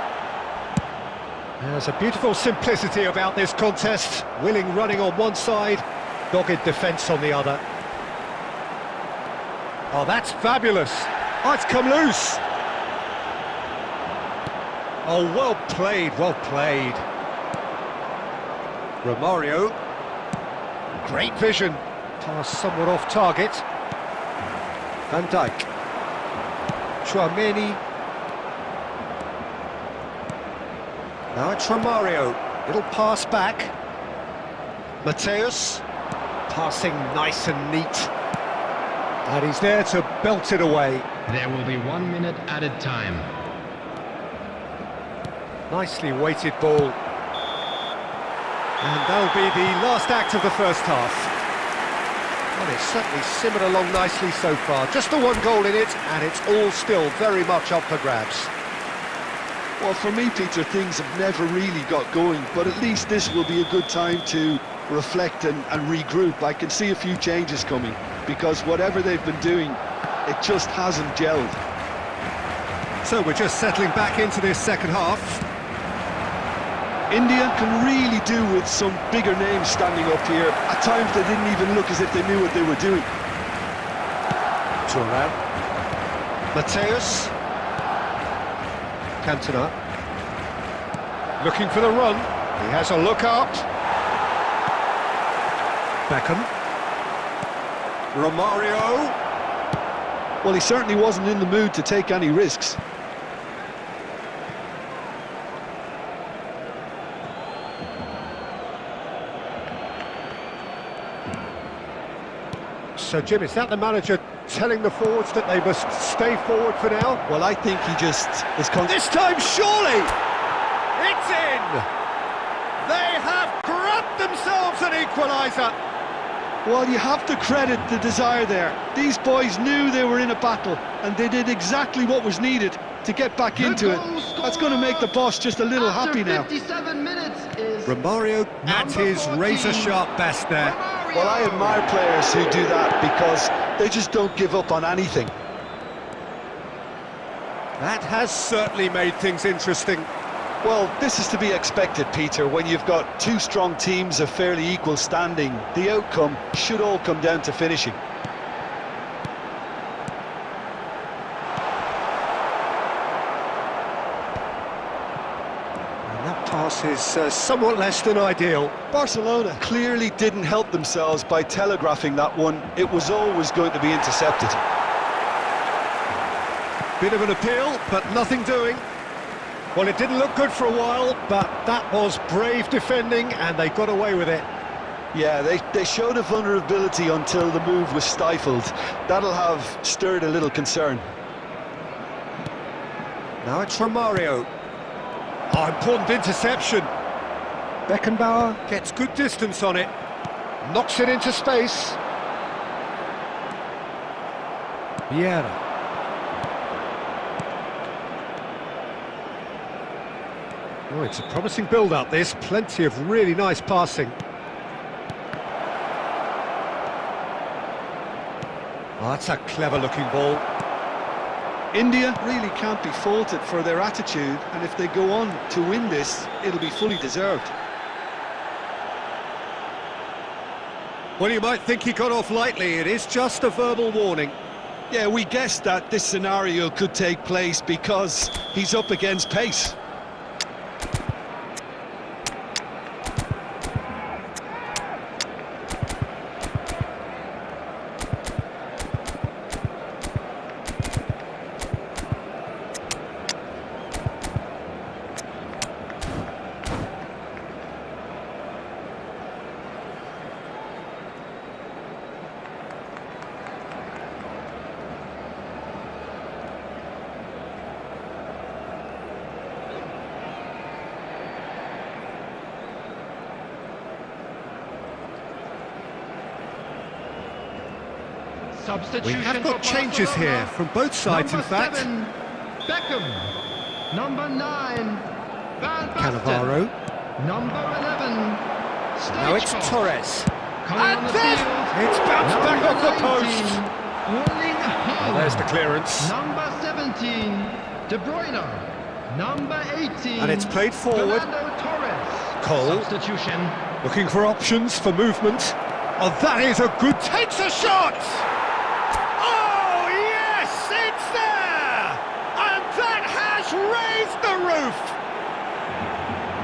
There's a beautiful simplicity about this contest. Willing running on one side, dogged defence on the other. Oh, that's fabulous. Oh, it's come loose. Oh, well played, well played. Romario. Great vision. Pass somewhat off target. Van Dijk. Chouameni. Now it's Romario. It'll pass back. Mateus. Passing nice and neat. And he's there to belt it away. There will be 1 minute added time. Nicely weighted ball. And that'll be the last act of the first half. Well, it's certainly simmered along nicely so far. Just the one goal in it, and it's all still very much up for grabs. Well, for me, Peter, things have never really got going, but at least this will be a good time to reflect and regroup. I can see a few changes coming, because whatever they've been doing, it just hasn't gelled. So we're just settling back into this second half. India can really do with some bigger names standing up here. At times they didn't even look as if they knew what they were doing. Thuram. Mateus. Cantona. Looking for the run. He has a look up. Beckham. Romario. Well, he certainly wasn't in the mood to take any risks. So, Jim, is that the manager telling the forwards that they must stay forward for now? Well, I think he just is... This time, surely! It's in! They have grabbed themselves an equaliser. Well, you have to credit the desire there. These boys knew they were in a battle, and they did exactly what was needed to get back into it. That's going to make the boss just a little happy now. 57 minutes is Romario at his razor-sharp best there. Well, I admire players who do that because they just don't give up on anything. That has certainly made things interesting. Well, this is to be expected, Peter. When you've got two strong teams of fairly equal standing, the outcome should all come down to finishing. And that pass is somewhat less than ideal. Barcelona clearly didn't help themselves by telegraphing that one. It was always going to be intercepted. Bit of an appeal, but nothing doing. Well, it didn't look good for a while, but that was brave defending, and they got away with it. Yeah, they showed a vulnerability until the move was stifled. That'll have stirred a little concern. Now it's Romario. Oh, important interception. Beckenbauer gets good distance on it. Knocks it into space. Vieira. Oh, it's a promising build-up, this. Plenty of really nice passing. Oh, that's a clever-looking ball. India really can't be faulted for their attitude, and if they go on to win this, it'll be fully deserved. Well, you might think he got off lightly. It is just a verbal warning. Yeah, we guessed that this scenario could take place because he's up against pace. substitution. We have got changes here from both sides, in fact. Number 7, Beckham. Number 9, Van Basten. Cannavaro. Number 11, Now it's Stoichkov. Torres. Coming on And the then field, it's bounced back off the number post. 19, Erling Haaland. There's the clearance. Number 17, De Bruyne. Number 18, And it's played forward. Fernando Torres. Cole. Substitution. Looking for options for movement. Oh, that is a good... Takes a shot! Oh, yes, it's there! And that has raised the roof!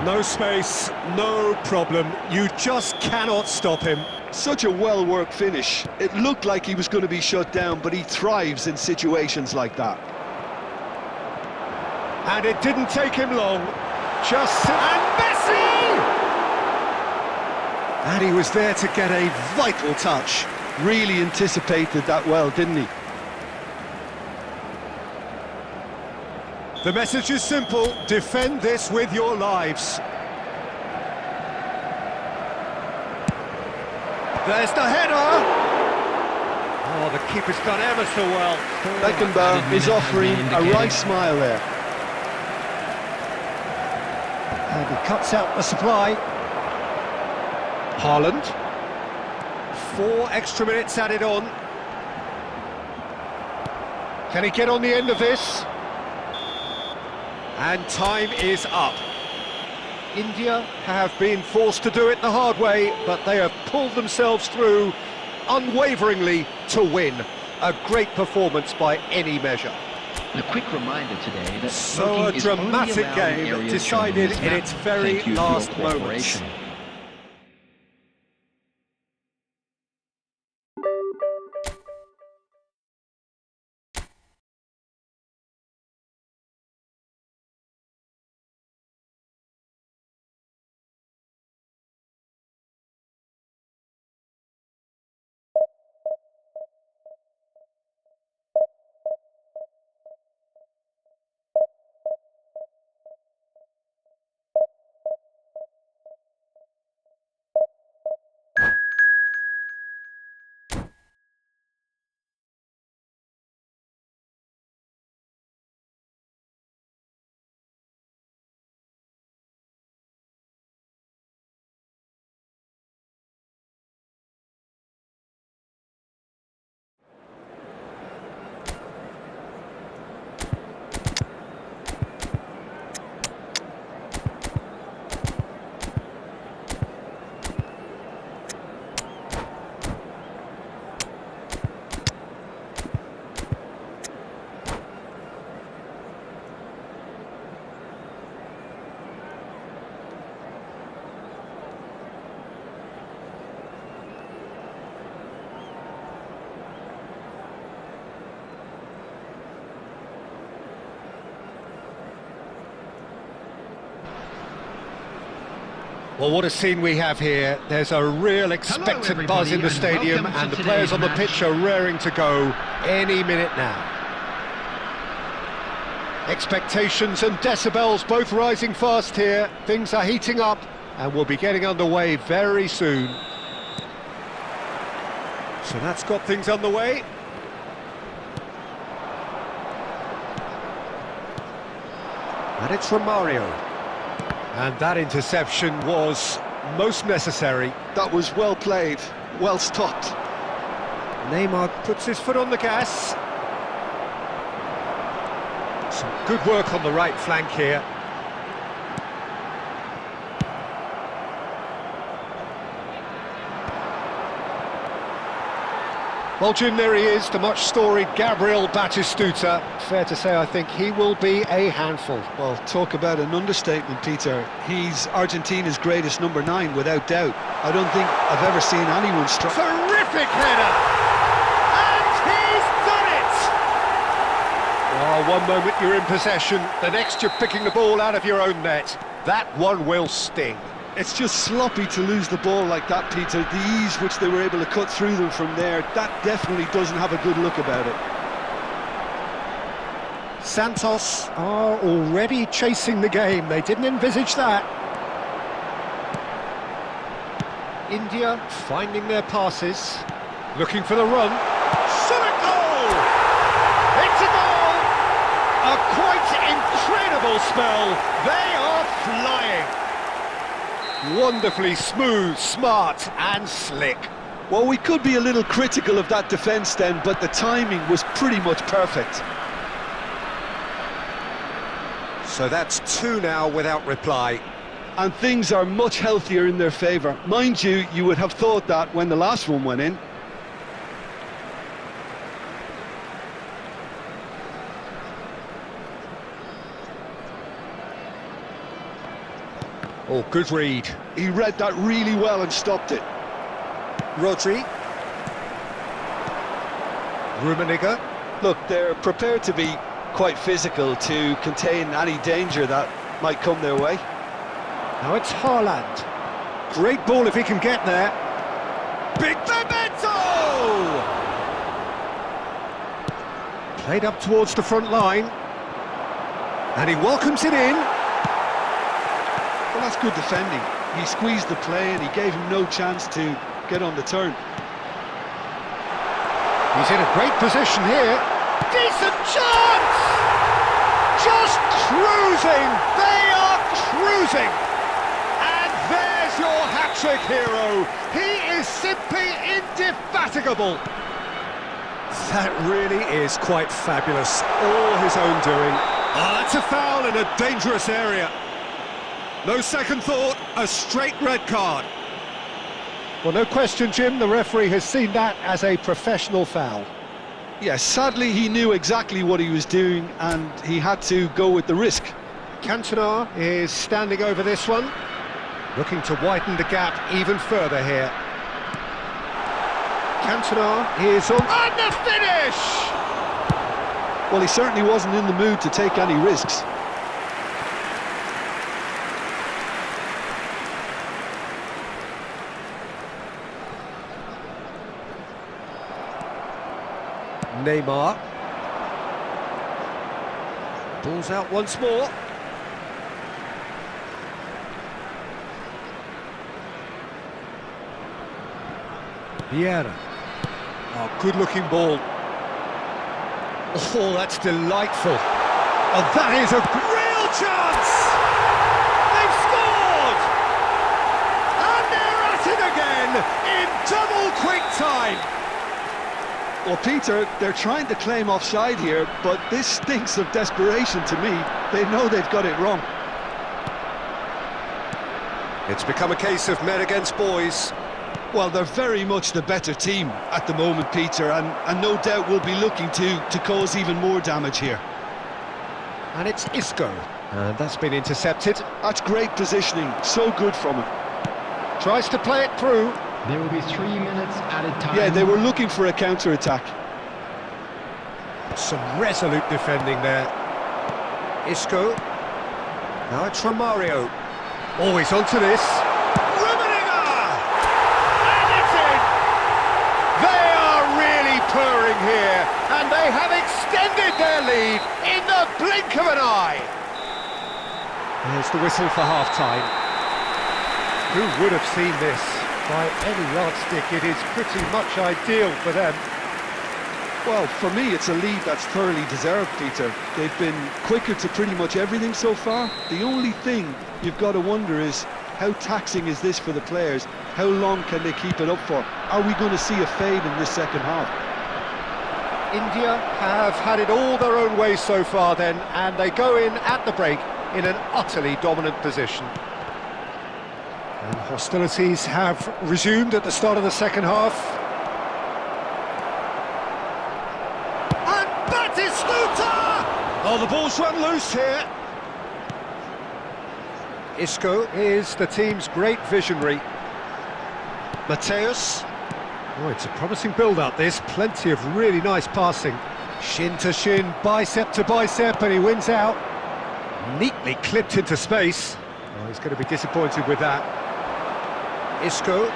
No space, no problem. You just cannot stop him. Such a well-worked finish. It looked like he was going to be shut down, but he thrives in situations like that. And it didn't take him long. And Messi! And he was there to get a vital touch. Really anticipated that well, didn't he? The message is simple: defend this with your lives. There's the header! Oh, the keeper's done ever so well. Beckenbauer is offering a right smile there. And he cuts out the supply. Haaland. 4 extra minutes added on. Can he get on the end of this? And time is up. India have been forced to do it the hard way, but they have pulled themselves through unwaveringly to win. A great performance by any measure. A quick reminder today that So smoking a is only dramatic allowed in game areas decided shown in this its map. very Thank you for your last moments. cooperation. Well, what a scene we have here. There's a real expectant buzz in the stadium, and the players on the pitch are raring to go any minute now. Expectations and decibels both rising fast here. Things are heating up, and we'll be getting underway very soon. So that's got things underway. And it's from Mario. And that interception was most necessary. That was well played, well stopped. Neymar puts his foot on the gas. Some good work on the right flank here. Well, Jim, there he is, the much-storied Gabriel Batistuta. Fair to say, I think he will be a handful. Well, talk about an understatement, Peter. He's Argentina's greatest number 9, without doubt. I don't think I've ever seen anyone strike. Terrific header! And he's done it! Oh, one moment you're in possession, the next you're picking the ball out of your own net. That one will sting. It's just sloppy to lose the ball like that, Peter. The ease which they were able to cut through them from there, that definitely doesn't have a good look about it. Santos are already chasing the game. They didn't envisage that. India finding their passes, looking for the run. Shot a goal! It's a goal! A quite incredible spell. They are flying. Wonderfully smooth, smart and slick. Well, we could be a little critical of that defence then, but the timing was pretty much perfect. So that's 2 now without reply. And things are much healthier in their favour. Mind you, you would have thought that when the last one went in. Oh, good read. He read that really well and stopped it. Rodri. Rummenigge. Look, they're prepared to be quite physical to contain any danger that might come their way. Now it's Haaland. Great ball if he can get there. Big Bebeto! Played up towards the front line. And he welcomes it in. Well, that's good defending. He squeezed the play and he gave him no chance to get on the turn. He's in a great position here. Decent chance! Just cruising! They are cruising! And there's your hat-trick hero. He is simply indefatigable. That really is quite fabulous. All his own doing. Oh, that's a foul in a dangerous area. No second thought, a straight red card. Well, no question, Jim, the referee has seen that as a professional foul. Yes, sadly he knew exactly what he was doing and he had to go with the risk. Cantona is standing over this one, looking to widen the gap even further here. Cantona is on... And the finish! Well, he certainly wasn't in the mood to take any risks. Neymar. Ball's out once more. Vieira. Oh, good-looking ball. Oh, that's delightful. Oh, that is a real chance! They've scored! And they're at it again in double quick time. Well, Peter, they're trying to claim offside here, but this stinks of desperation to me. They know they've got it wrong. It's become a case of men against boys. Well, they're very much the better team at the moment, Peter, and no doubt will be looking to cause even more damage here. And it's Isco. And that's been intercepted. That's great positioning, so good from him. Tries to play it through. There will be 3 minutes added time. Yeah, they were looking for a counter-attack. Some resolute defending there. Isco. Now it's from Mario. Always onto this. purring here, and they have extended their lead in the blink of an eye. There's the whistle for half-time. Who would have seen this? By any yardstick, it is pretty much ideal for them. Well, for me, it's a lead that's thoroughly deserved, Peter. They've been quicker to pretty much everything so far. The only thing you've got to wonder is, how taxing is this for the players? How long can they keep it up for? Are we going to see a fade in this second half? India have had it all their own way so far then, and they go in at the break in an utterly dominant position. And hostilities have resumed at the start of the second half. And that is Scooter! Oh, the ball's run loose here. Isco is the team's great visionary. Mateus. Oh, it's a promising build-up, this. Plenty of really nice passing. Shin to shin, bicep to bicep, and he wins out. Neatly clipped into space. Oh, he's going to be disappointed with that. Isco.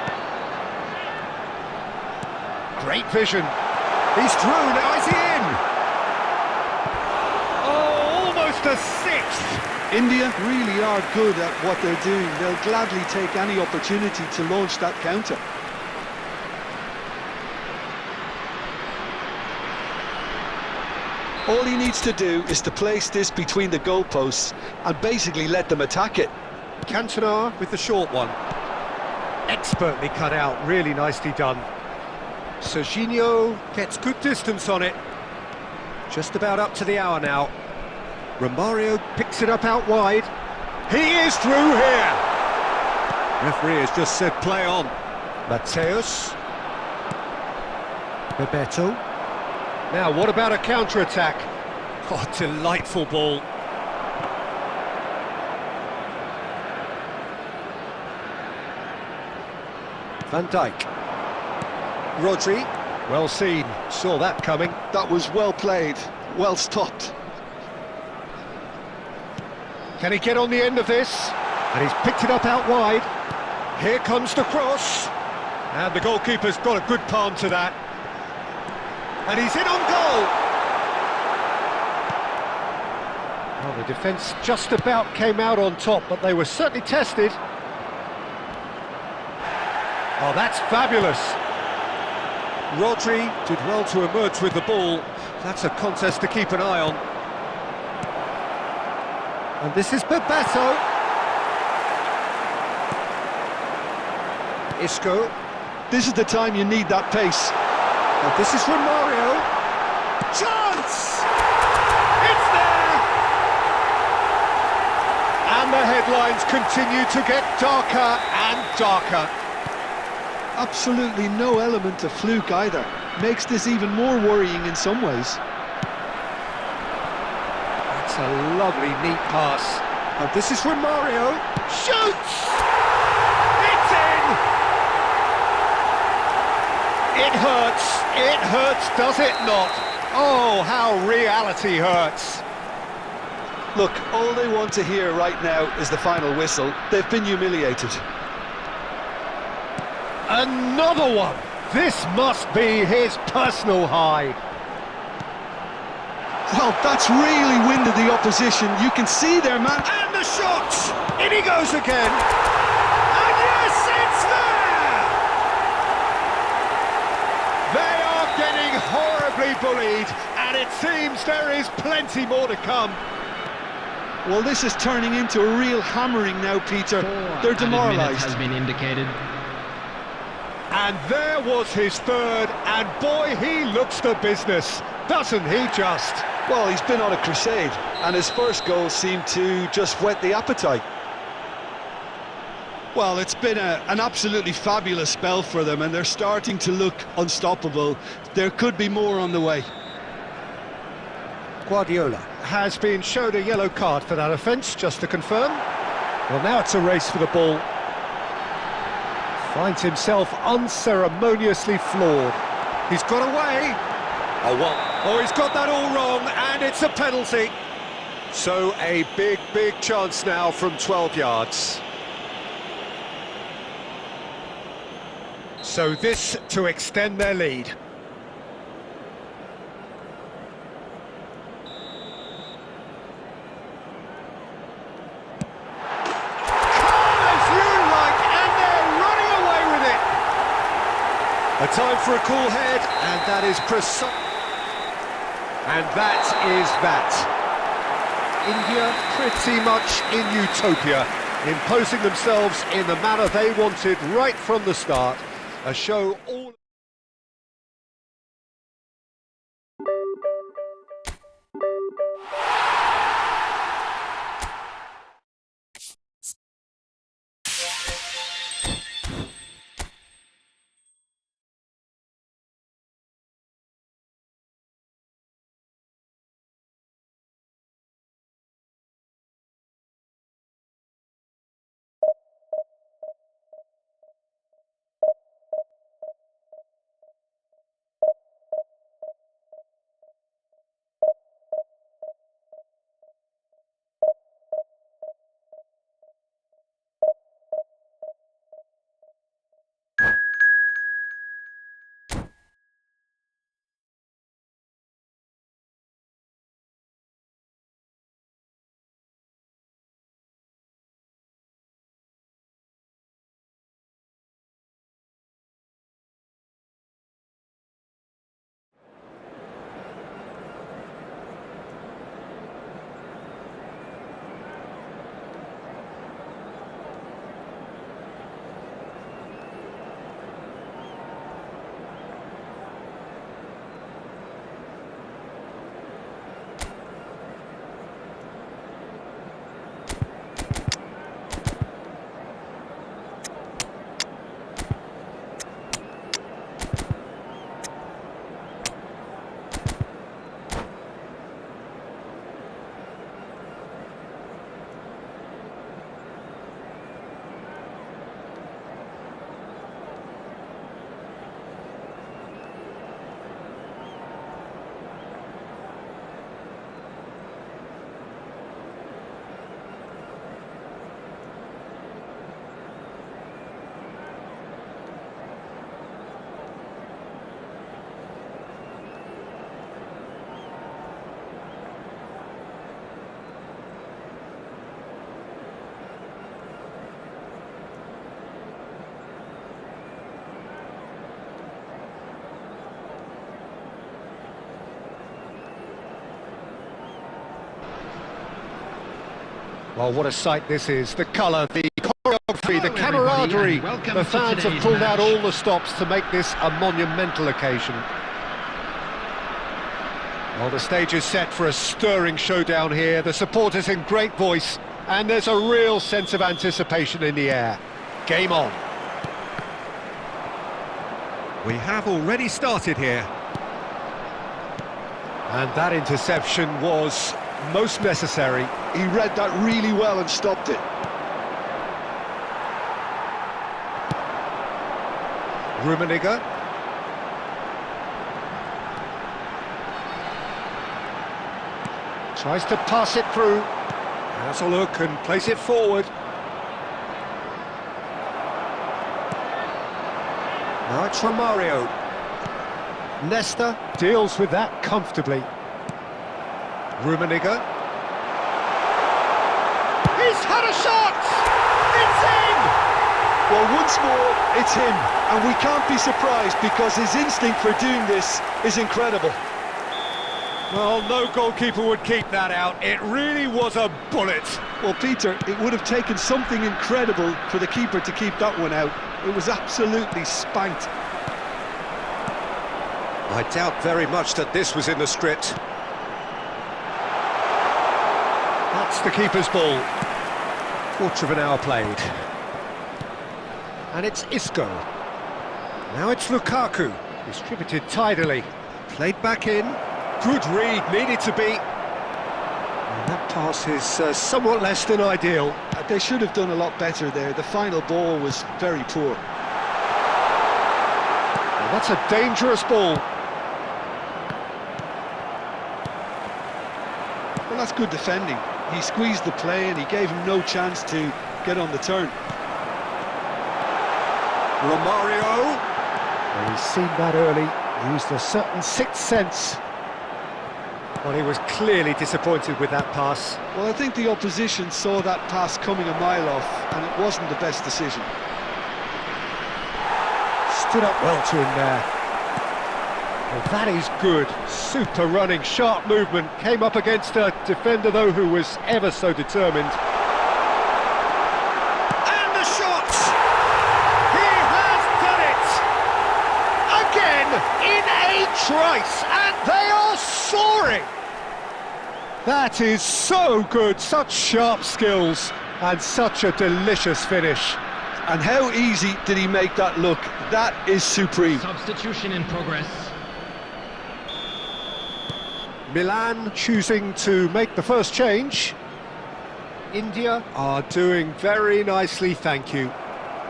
Great vision. He's through, now is he in? Oh, almost a sixth. India really are good at what they're doing. They'll gladly take any opportunity to launch that counter. All he needs to do is to place this between the goalposts and basically let them attack it. Cantona with the short one. Expertly cut out, really nicely done. Serginho gets good distance on it. Just about up to the hour now. Romario picks it up out wide. He is through here! Referee has just said play on. Mateus. Bebeto. Now, what about a counter-attack? Oh, delightful ball. Van Dijk. Rodri. Well seen. Saw that coming. That was well played, well stopped. Can he get on the end of this? And he's picked it up out wide. Here comes the cross. And the goalkeeper's got a good palm to that. And he's in on goal! Well, the defence just about came out on top, but they were certainly tested. Oh, that's fabulous! Rodri did well to emerge with the ball. That's a contest to keep an eye on. And this is Bebeto. Isco. This is the time you need that pace. And this is Romario. Chance! It's there! And the headlines continue to get darker and darker. Absolutely no element of fluke either. Makes this even more worrying in some ways. That's a lovely, neat pass. And this is Romario. Shoots! It's in! It hurts, does it not? Oh, how reality hurts. Look, all they want to hear right now is the final whistle. They've been humiliated. Another one! This must be his personal high. Well, that's really winded the opposition. You can see their man. And the shot! In he goes again! And yes, it's there! They are getting horribly bullied, and it seems there is plenty more to come. Well, this is turning into a real hammering now, Peter. They're demoralised. Has been indicated. And there was his third, and boy, he looks the business, doesn't he just? Well, he's been on a crusade, and his first goal seemed to just whet the appetite. Well, it's been an absolutely fabulous spell for them, and they're starting to look unstoppable. There could be more on the way. Guardiola has been showed a yellow card for that offence, just to confirm. Well, now it's a race for the ball. Finds himself unceremoniously floored. He's got away. Oh, what? Oh, he's got that all wrong, and it's a penalty. So a big, big chance now from 12 yards. So this to extend their lead. time for a cool head, and that is precise. And that is that. India pretty much in utopia, imposing themselves in the manner they wanted right from the start. A show all... Well, what a sight this is. The colour, the choreography, the camaraderie. The fans have pulled out all the stops to make this a monumental occasion. Well, the stage is set for a stirring showdown here. The supporters in great voice, and there's a real sense of anticipation in the air. Game on. We have already started here. And that interception was most necessary. He read that really well and stopped it. Rummenigge. Tries to pass it through. Has a look and plays it forward. Now it's Romario. Nesta deals with that comfortably. Rummenigge. He's had a shot! It's in! Well, once more, it's him. And we can't be surprised because his instinct for doing this is incredible. Well, no goalkeeper would keep that out. It really was a bullet. Well, Peter, it would have taken something incredible for the keeper to keep that one out. It was absolutely spanked. I doubt very much that this was in the script. That's the keeper's ball. Quarter of an hour played. And it's Isco. Now it's Lukaku. Distributed tidily. Played back in. Good read, needed to be. And that pass is somewhat less than ideal. They should have done a lot better there. The final ball was very poor. And that's a dangerous ball. Well, that's good defending. He squeezed the play and he gave him no chance to get on the turn. Romario. Well, he's seen that early, used a certain sixth sense. Well, he was clearly disappointed with that pass. Well, I think the opposition saw that pass coming a mile off and it wasn't the best decision. Stood up well to him there. Well, that is good. Super running, sharp movement. Came up against a defender, though, who was ever so determined. And the shot! He has done it! Again, in a trice, and they are soaring! That is so good, such sharp skills, and such a delicious finish. And how easy did he make that look? That is supreme. Substitution in progress. Milan choosing to make the first change. India are doing very nicely, thank you.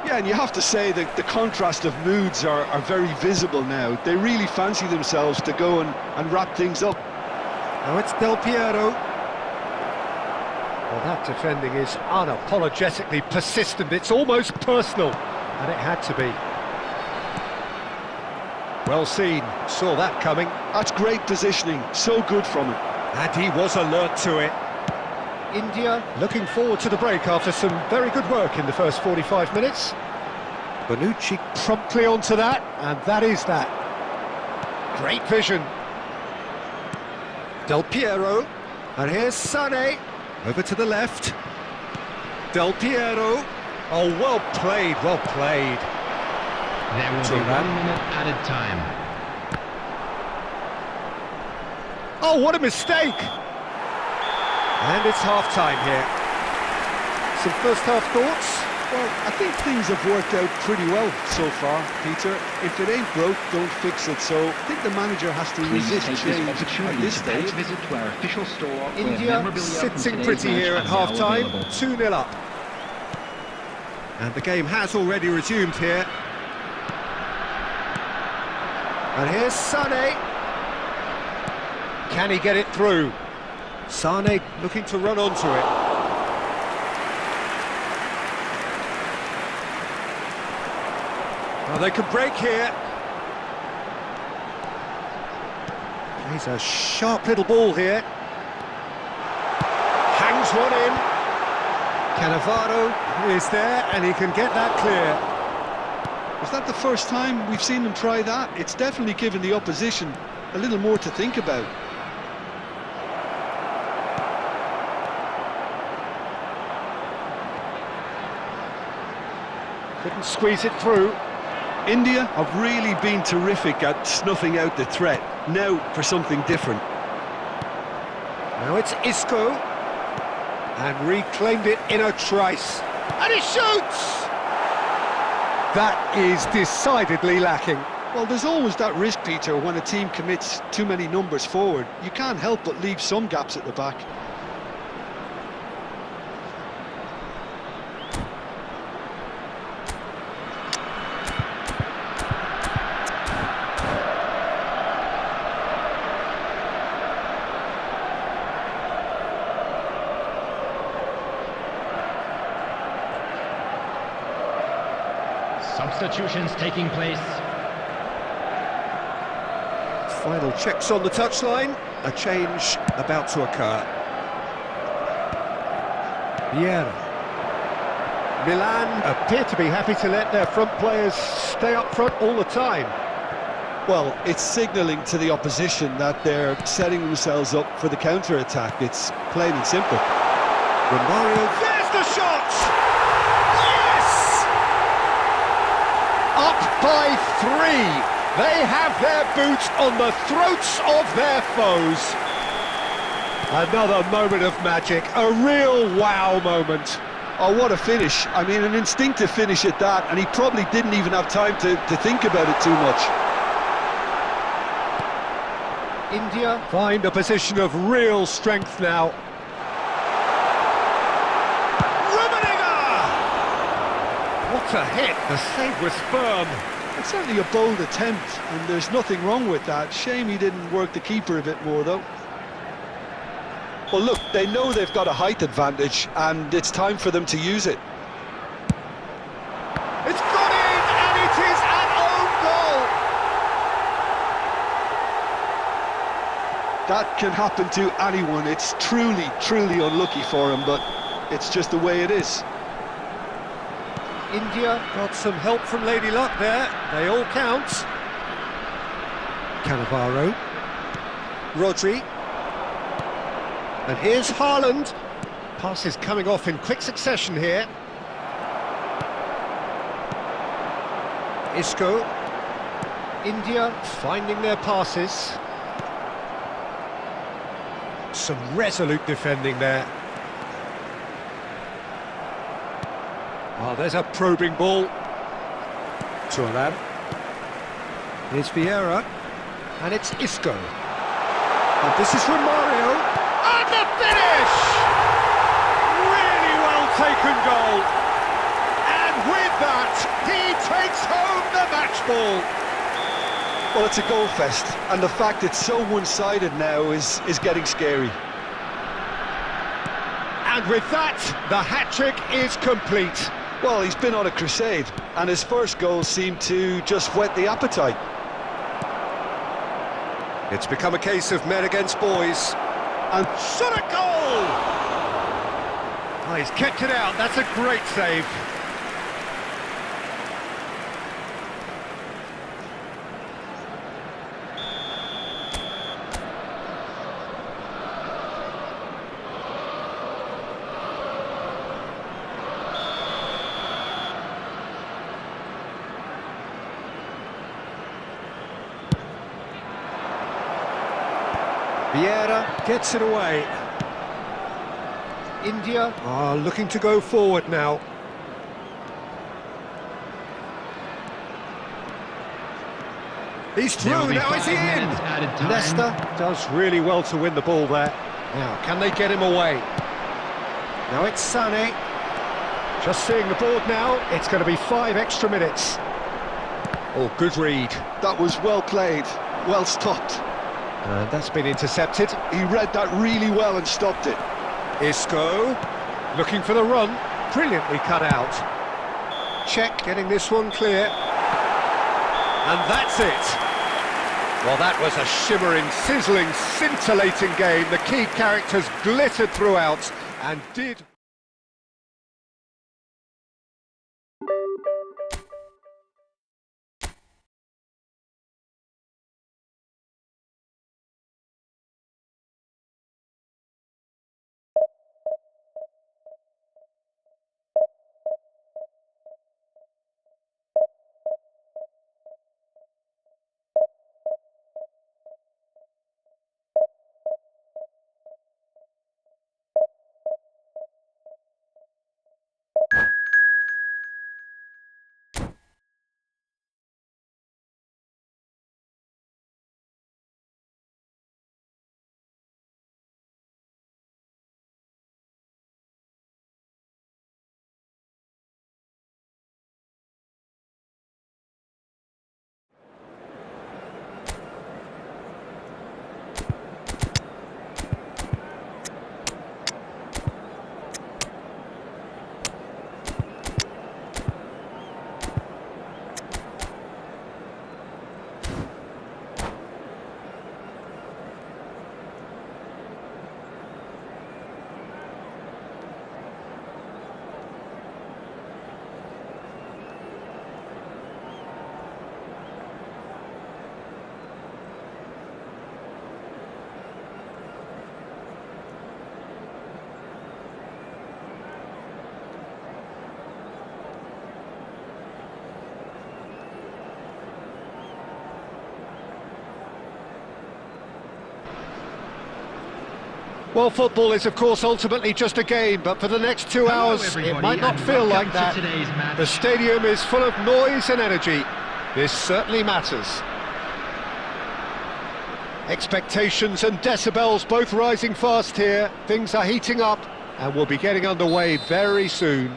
Yeah, and you have to say that the contrast of moods are very visible now. They really fancy themselves to go and wrap things up. Now it's Del Piero. Well, that defending is unapologetically persistent. It's almost personal, and it had to be. Well seen, saw that coming. That's great positioning, so good from him. And he was alert to it. India looking forward to the break after some very good work in the first 45 minutes. Bonucci promptly onto that, and that is that. Great vision. Del Piero, and here's Sané, over to the left. Del Piero, oh, well played, well played. There will be 1 minute added time. Oh, what a mistake! And it's half-time here. Some first-half thoughts? Well, I think things have worked out pretty well so far, Peter. If it ain't broke, don't fix it. So I think the manager has to Please resist take change this at opportunity this to pay stage. a visit to our official store where India memorabilia from sitting today's pretty match here at are now half-time, available. 2-0 up. And the game has already resumed here. And here's Sané. Can he get it through? Sané looking to run onto it. Well, they could break here. Plays a sharp little ball here. Hangs one in. Cannavaro is there, and he can get that clear. Is that the first time we've seen them try that? It's definitely given the opposition a little more to think about. Couldn't squeeze it through. India have really been terrific at snuffing out the threat. Now for something different. Now it's Isco. And reclaimed it in a trice. And he shoots! That is decidedly lacking. Well, there's always that risk, Peter, when a team commits too many numbers forward. You can't help but leave some gaps at the back. Substitutions taking place. Final checks on the touchline. A change about to occur. Vieira. Milan appear to be happy to let their front players stay up front all the time. Well, it's signalling to the opposition that they're setting themselves up for the counter-attack. It's plain and simple. Romario, there's the shot! Yes! Up by 3. They have their boots on the throats of their foes. Another moment of magic, a real wow moment. Oh, what a finish. I mean, an instinctive finish at that, and he probably didn't even have time to think about it too much. India find a position of real strength now. What a hit! The save was firm. It's certainly a bold attempt, and there's nothing wrong with that. Shame he didn't work the keeper a bit more, though. Well, look, they know they've got a height advantage, and it's time for them to use it. It's gone in, and it is an own goal! That can happen to anyone. It's truly, truly unlucky for him, but it's just the way it is. India got some help from Lady Luck there. They all count. Cannavaro. Rodri. And here's Haaland. Passes coming off in quick succession here. Isco. India finding their passes. Some resolute defending there. Oh, there's a probing ball. Turan. Here's Vieira. And it's Isco. And this is from Mario. And the finish! Really well taken goal. And with that, he takes home the match ball. Well, it's a goal fest, and the fact it's so one-sided now is getting scary. And with that, the hat-trick is complete. Well, he's been on a crusade, and his first goal seemed to just whet the appetite. It's become a case of men against boys. And shot a goal! Oh, he's kept it out. That's a great save. Vieira gets it away. India are looking to go forward now. He's through, now is he in? Leicester does really well to win the ball there. Now, can they get him away? Now it's Sané. Just seeing the board now, it's going to be 5 extra minutes. Oh, good read. That was well played, well stopped. And that's been intercepted. He read that really well and stopped it. Isco, looking for the run, brilliantly cut out. Czech getting this one clear. And that's it. Well, that was a shimmering, sizzling, scintillating game. The key characters glittered throughout and did... Well, football is, of course, ultimately just a game, but for the next 2 hours, it might not feel like that. The stadium is full of noise and energy. This certainly matters. Expectations and decibels both rising fast here. Things are heating up, and we'll be getting underway very soon.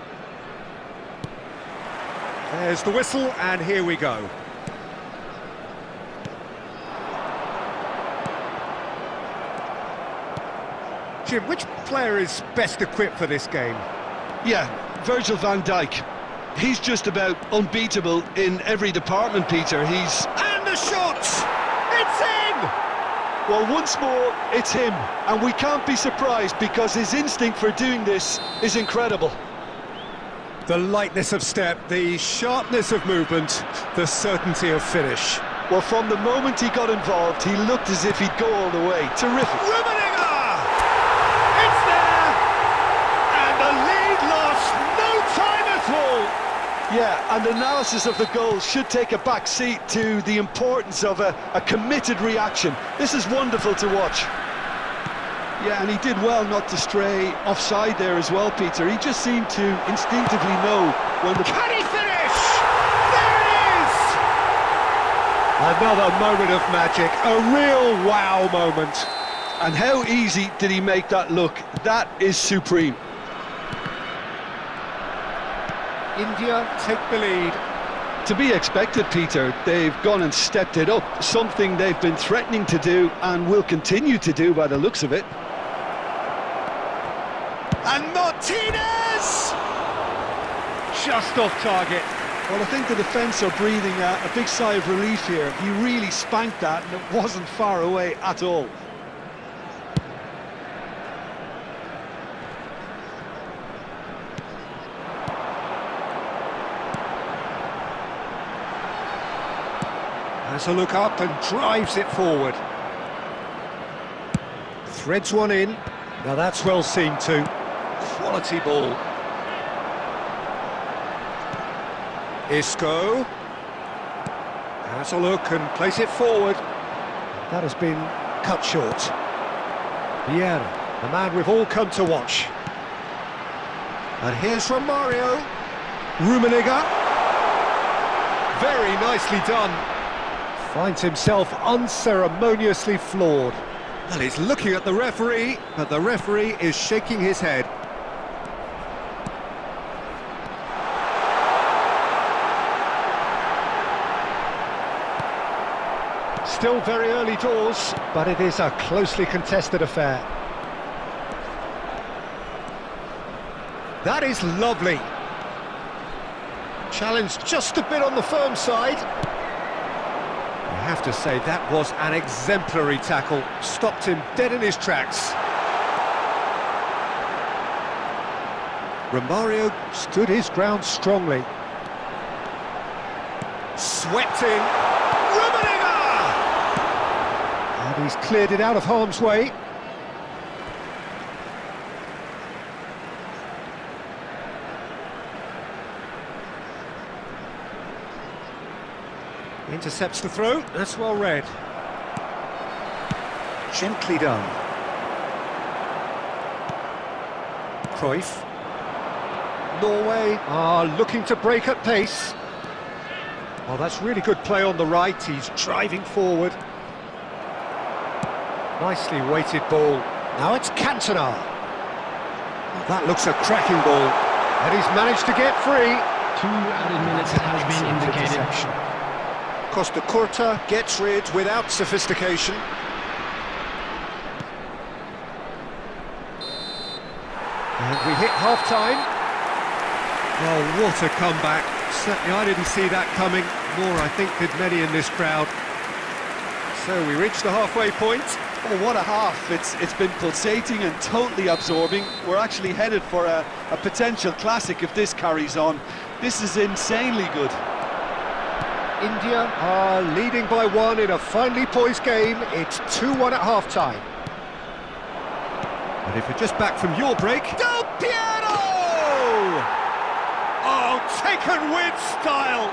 There's the whistle, and here we go. Jim, which player is best equipped for this game? Yeah, Virgil van Dijk. He's just about unbeatable in every department, Peter. And the shot! It's in! Well, once more, it's him. And we can't be surprised because his instinct for doing this is incredible. The lightness of step, the sharpness of movement, the certainty of finish. Well, from the moment he got involved, he looked as if he'd go all the way. Terrific. Rummenigge! It's there! And the lead lost no time at all! Yeah, and analysis of the goal should take a back seat to the importance of a committed reaction. This is wonderful to watch. Yeah, and he did well not to stray offside there as well, Peter. He just seemed to instinctively know when the... Can he finish? There it is! Another moment of magic, a real wow moment. And how easy did he make that look? That is supreme. India take the lead. To be expected, Peter. They've gone and stepped it up, something they've been threatening to do and will continue to do by the looks of it. And Martinez! Just off target. Well, I think the defence are breathing a big sigh of relief here. He really spanked that and it wasn't far away at all. Has a look up and drives it forward. Threads one in. Now that's well seen too. Quality ball. Isco. Has a look and plays it forward. That has been cut short. Vieira, the man we've all come to watch. And here's from Mario. Rummenigge. Very nicely done. Finds himself unceremoniously floored. And he's looking at the referee, but the referee is shaking his head. Still very early doors, but it is a closely contested affair. That is lovely. Challenge just a bit on the firm side. I have to say that was an exemplary tackle, stopped him dead in his tracks. Romario stood his ground strongly. Swept in, Rummenigge! And he's cleared it out of harm's way. Intercepts the throw, that's well read. Gently done. Cruyff. Norway are looking to break at pace. Oh, that's really good play on the right, he's driving forward. Nicely weighted ball. Now it's Cantona. That looks a cracking ball. And he's managed to get free. 2 added minutes has been indicated. Interception. Costa Curta gets rid without sophistication. And we hit half-time. Oh, what a comeback. Certainly I didn't see that coming, nor I think did many in this crowd. So we reach the halfway point. Oh, what a half. It's been pulsating and totally absorbing. We're actually headed for a potential classic if this carries on. This is insanely good. India are leading by 1 in a finely poised game. It's 2-1 at half-time. And if you're just back from your break... Del Piero! Oh, taken with style!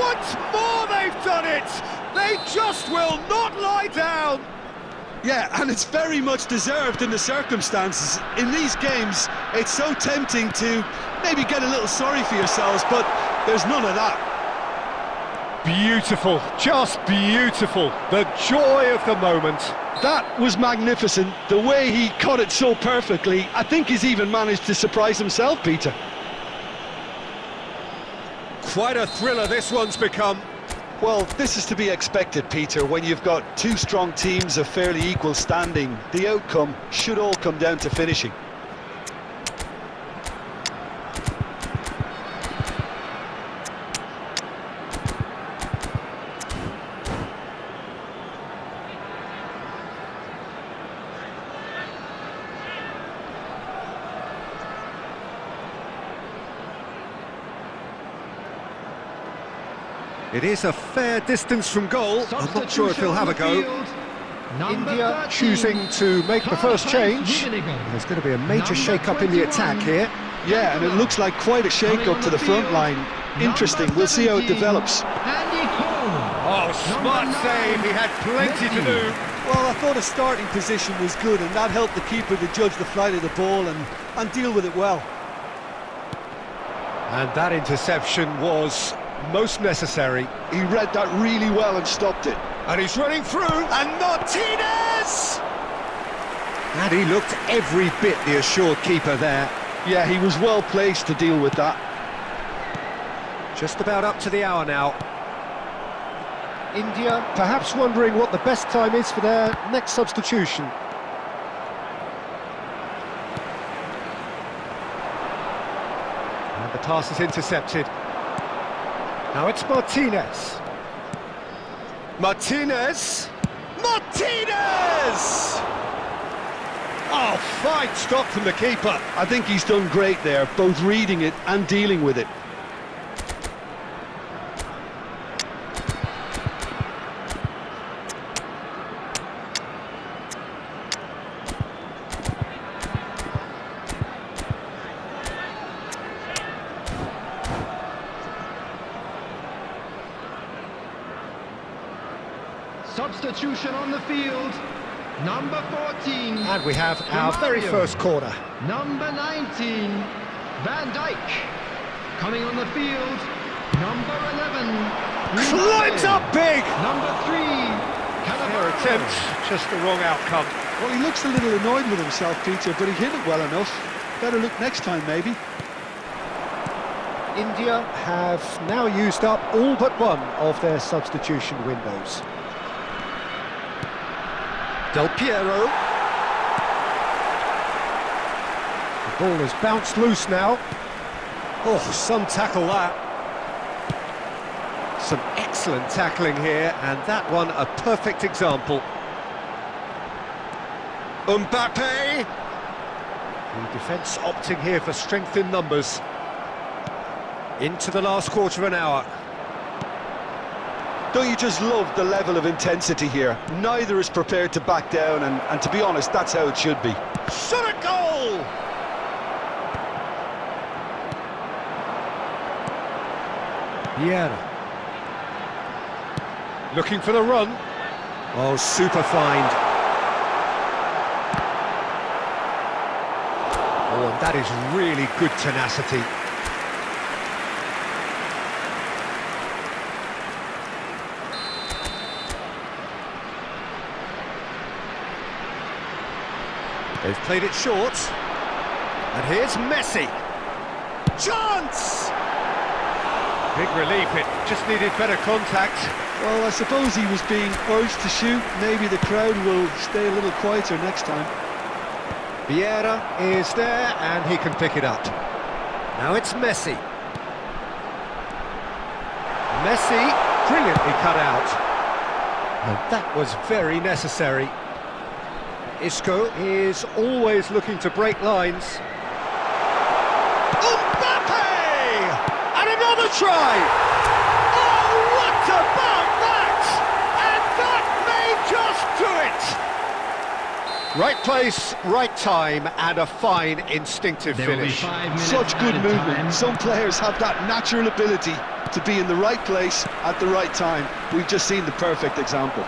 Once more they've done it! They just will not lie down! Yeah, and it's very much deserved in the circumstances. In these games, it's so tempting to maybe get a little sorry for yourselves, but there's none of that. Beautiful, just beautiful. The joy of the moment. That was magnificent. The way he caught it so perfectly. I think he's even managed to surprise himself, Peter. Quite a thriller this one's become. Well, this is to be expected, Peter, when you've got two strong teams of fairly equal standing. The outcome should all come down to finishing. It is a fair distance from goal. I'm not sure if he'll have a go. India choosing to make the first change. There's going to be a major shake-up in the attack here. Yeah, and it looks like quite a shake-up to the front line. Interesting, we'll see how it develops. Oh, smart save, he had plenty to do. Well, I thought his starting position was good, and that helped the keeper to judge the flight of the ball and deal with it well. And that interception was most necessary. He read that really well and stopped it. And he's running through, and Martinez! And he looked every bit the assured keeper there. Yeah, he was well placed to deal with that. Just about up to the hour now. India perhaps wondering what the best time is for their next substitution. And the pass is intercepted. Now it's Martinez. Martinez! Martinez! Oh, fine stop from the keeper. I think he's done great there, both reading it and dealing with it. Substitution on the field. Number 14. And we have our very first corner. Number 19. Van Dijk. Coming on the field. Number 11. Climbs up big! Number 3. Their attempt, just the wrong outcome. Well, he looks a little annoyed with himself, Peter, but he hit it well enough. Better look next time, maybe. India have now used up all but one of their substitution windows. Del Piero. The ball has bounced loose now. Oh, some tackle that. Some excellent tackling here, and that one a perfect example. Mbappe. The defence opting here for strength in numbers. Into the last quarter of an hour. Don't you just love the level of intensity here? Neither is prepared to back down, and to be honest, that's how it should be. Shot a goal! Vieira. Looking for the run. Oh, super find. Oh, and that is really good tenacity. They've played it short. And here's Messi. Chance! Big relief, it just needed better contact. Well, I suppose he was being urged to shoot. Maybe the crowd will stay a little quieter next time. Vieira is there, and he can pick it up. Now it's Messi. Messi, brilliantly cut out. And that was very necessary. Isco is always looking to break lines. Mbappe! And another try! Oh, what about that? And that may just do it! Right place, right time, and a fine instinctive finish. Such good movement. Some players have that natural ability to be in the right place at the right time. We've just seen the perfect example.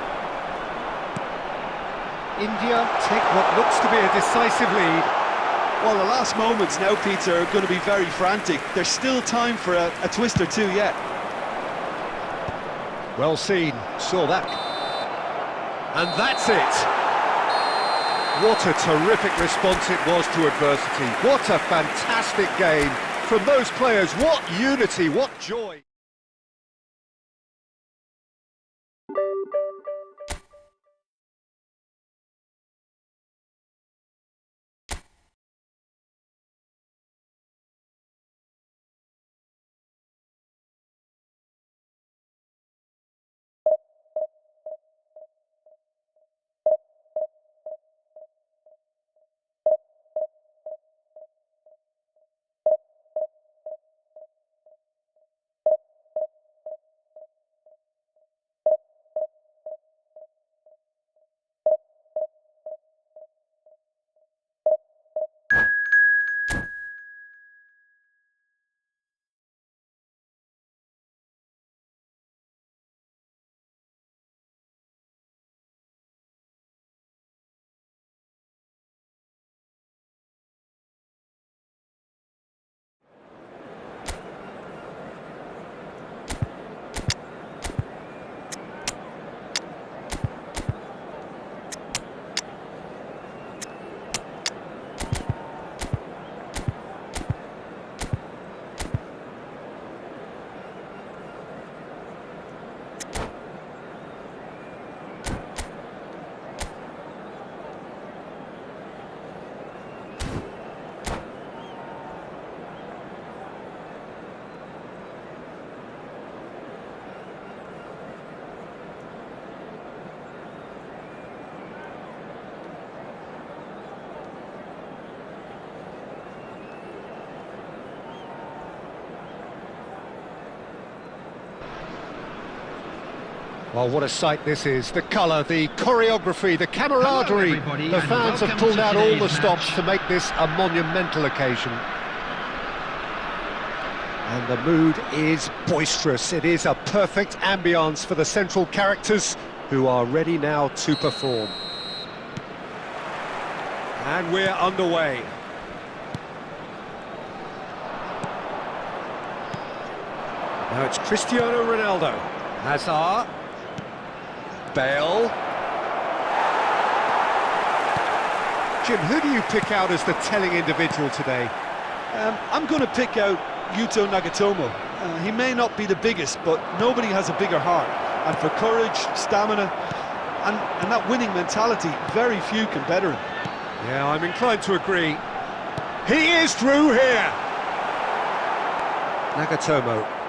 India take what looks to be a decisive lead. Well, the last moments now, Peter, are going to be very frantic. There's still time for a twist or two yet. Well seen, saw that. And that's it. What a terrific response it was to adversity. What a fantastic game from those players. What unity, what joy. Well, what a sight this is. The colour, the choreography, the camaraderie. everybody, The and fans have welcome pulled to out all the today's stops match. to make this a monumental occasion. And the mood is boisterous. It is a perfect ambience for the central characters who are ready now to perform. And we're underway. Now it's Cristiano Ronaldo. Hazard. Bale. Jim, who do you pick out as the telling individual today? I'm going to pick out Yuto Nagatomo. He may not be the biggest, but nobody has a bigger heart. And for courage, stamina, and that winning mentality, very few can better him. Yeah, I'm inclined to agree. He is through here! Nagatomo.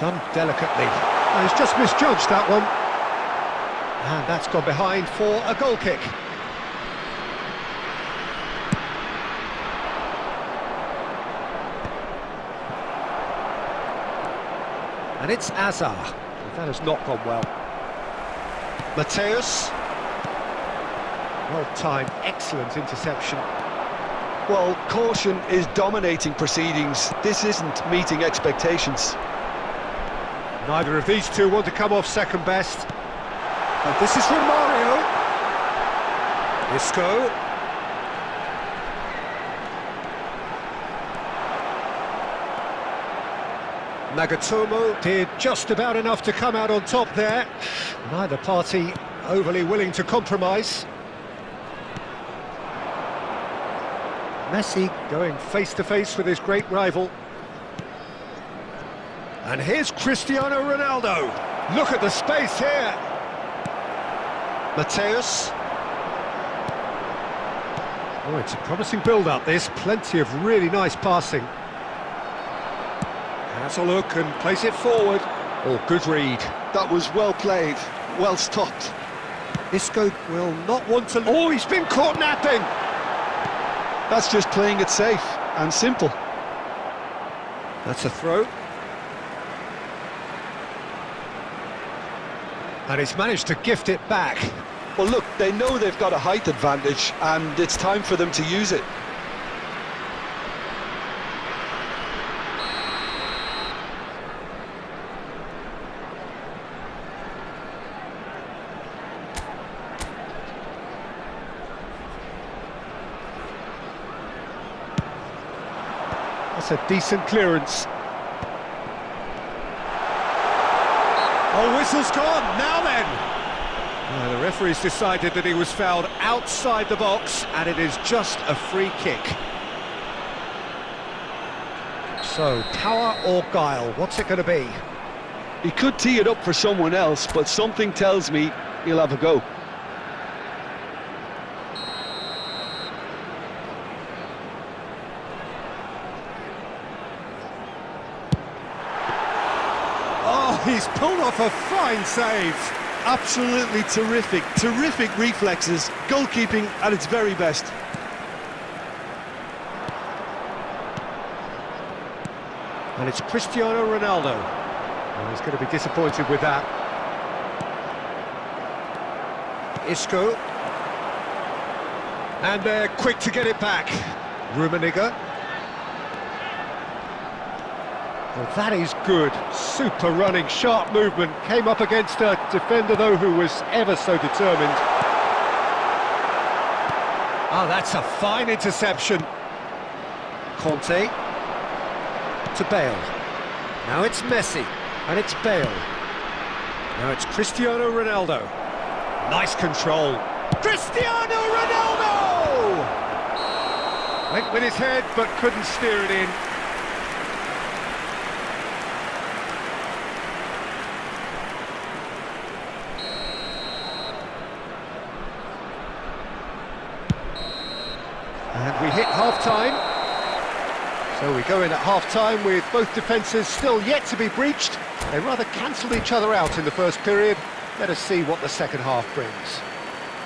Done delicately. Oh, he's just misjudged that one. And that's gone behind for a goal kick. And it's Hazard. That has not gone well. Mateus. Well-timed, excellent interception. Well, caution is dominating proceedings. This isn't meeting expectations. Neither of these two want to come off second best. And this is from Mario. Isco. Nagatomo did just about enough to come out on top there. Neither party overly willing to compromise. Messi going face-to-face with his great rival. And here's Cristiano Ronaldo. Look at the space here. Mateus. Oh, it's a promising build-up, this. Plenty of really nice passing. Has a look and plays it forward. Oh, good read. That was well played, well stopped. Isco will not want to... Oh, he's been caught napping! That's just playing it safe and simple. That's a throw. And he's managed to gift it back. Well, look, they know they've got a height advantage, and it's time for them to use it. That's a decent clearance. Oh, whistle's gone, now then! The referee's decided that he was fouled outside the box, and it is just a free kick. So, power or guile, what's it going to be? He could tee it up for someone else, but something tells me he'll have a go. Oh, he's pulled off a fine save. Absolutely terrific, terrific reflexes, goalkeeping at its very best. And it's Cristiano Ronaldo. Oh, he's going to be disappointed with that. Isco. And they're quick to get it back. Rummenigge. Well, that is good. Super running, sharp movement. Came up against a defender, though, who was ever so determined. Oh, that's a fine interception. Conte. To Bale. Now it's Messi. And it's Bale. Now it's Cristiano Ronaldo. Nice control. Cristiano Ronaldo! Went with his head, but couldn't steer it in. And we hit half-time. So we go in at half-time with both defences still yet to be breached. They rather cancelled each other out in the first period. Let us see what the second half brings.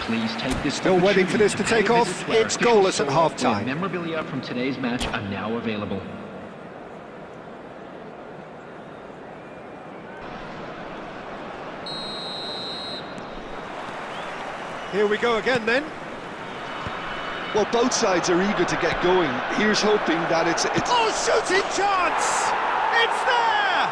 Please take this Still waiting for this to take pay a off. visit to our It's official goalless at store, half-time. where memorabilia from today's match are now available. Here we go again then. Well, both sides are eager to get going. Here's hoping that it's... Oh, shooting chance! It's there!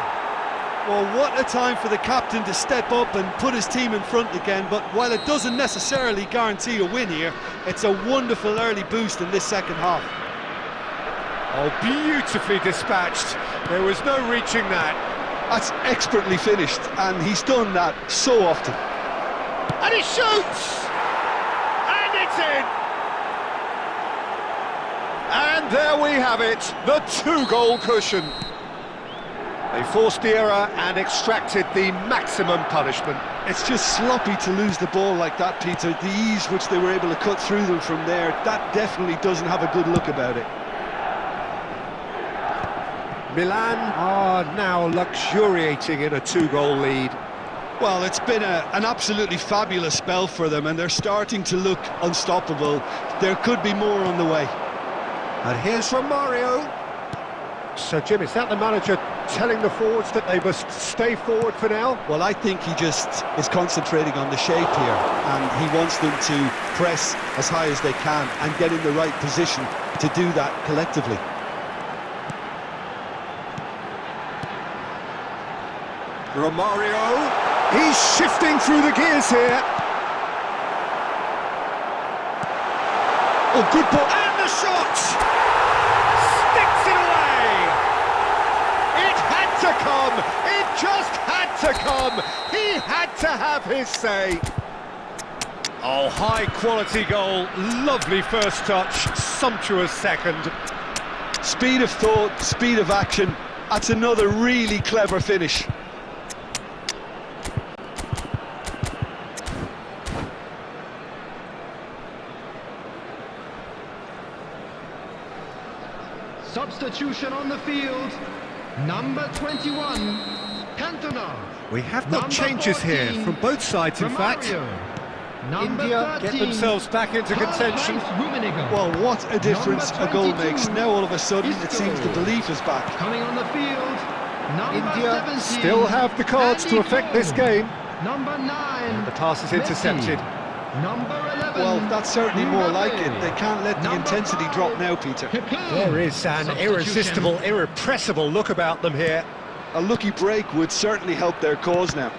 Well, what a time for the captain to step up and put his team in front again, but while it doesn't necessarily guarantee a win here, it's a wonderful early boost in this second half. Oh, beautifully dispatched. There was no reaching that. That's expertly finished, and he's done that so often. And he shoots! And it's in! And there we have it, the 2-goal cushion. They forced the error and extracted the maximum punishment. It's just sloppy to lose the ball like that, Peter. The ease which they were able to cut through them from there, that definitely doesn't have a good look about it. Milan are now luxuriating in a 2-goal lead. Well, it's been an absolutely fabulous spell for them, and they're starting to look unstoppable. There could be more on the way. And here's from Mario. So, Jim, is that the manager telling the forwards that they must stay forward for now? Well, I think he just is concentrating on the shape here, and he wants them to press as high as they can and get in the right position to do that collectively. Romario, he's shifting through the gears here. Oh, good ball. And the shot! Sticks it away! It had to come! It just had to come! He had to have his say! Oh, high-quality goal, lovely first touch, sumptuous second. Speed of thought, speed of action. That's another really clever finish. Substitution on the field. Number 21, Cantona. We have got Number changes 14, here from both sides, in fact. Romario. Number India 13, get themselves back into contention. Well, what a difference a goal makes. Now all of a sudden it seems the belief is back. Coming on the field, number India 17, still have the cards to affect this game. Number 9, The pass is intercepted. Number 11, Well, that's certainly more like it. Mbappe. They can't let the Number intensity 5, drop now, Peter. There is an irresistible, irrepressible look about them here. A lucky break would certainly help their cause now.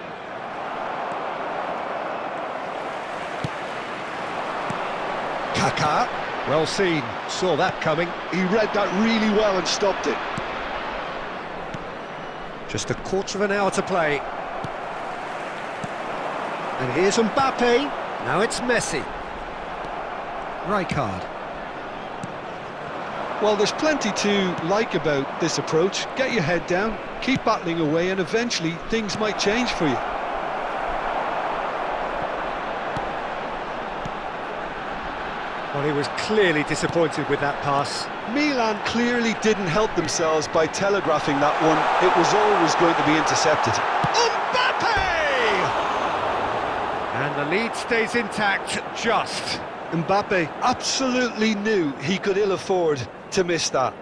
Kaká, well seen, saw that coming. He read that really well and stopped it. Just a quarter of an hour to play. And here's Mbappe, now it's Messi. Rijkaard. Well, there's plenty to like about this approach. Get your head down, keep battling away, and eventually things might change for you. Well, he was clearly disappointed with that pass. Milan clearly didn't help themselves by telegraphing that one. It was always going to be intercepted. Mbappe! And the lead stays intact, just. Mbappe absolutely knew he could ill afford to miss that.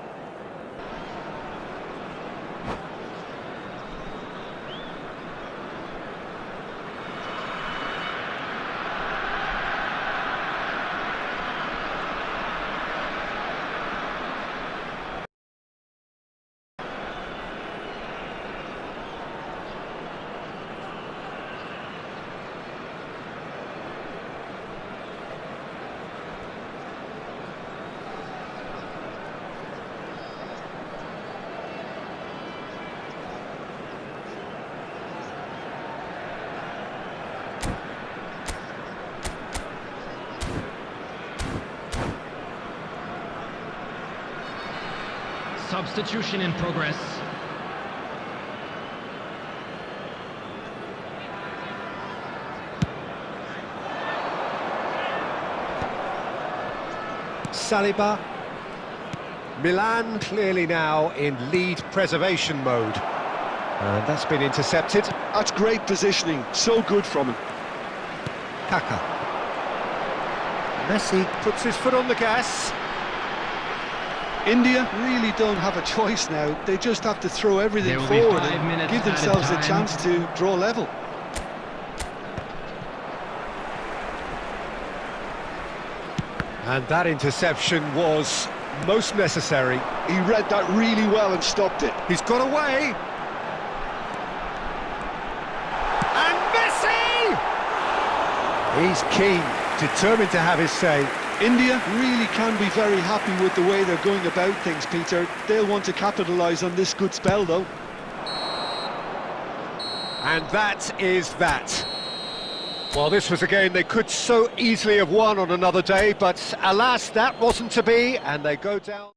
Substitution in progress. Saliba. Milan clearly now in lead preservation mode. And that's been intercepted. That's great positioning, so good from him. Kaká. Messi puts his foot on the gas. India really don't have a choice now. They just have to throw everything There will be forward 5 and minutes give added themselves a time. chance to draw level. And that interception was most necessary. He read that really well and stopped it. He's got away. And Messi! He's keen, determined to have his say. India really can be very happy with the way they're going about things, Peter. They'll want to capitalise on this good spell, though. And that is that. Well, this was a game they could so easily have won on another day, but alas, that wasn't to be, and they go down.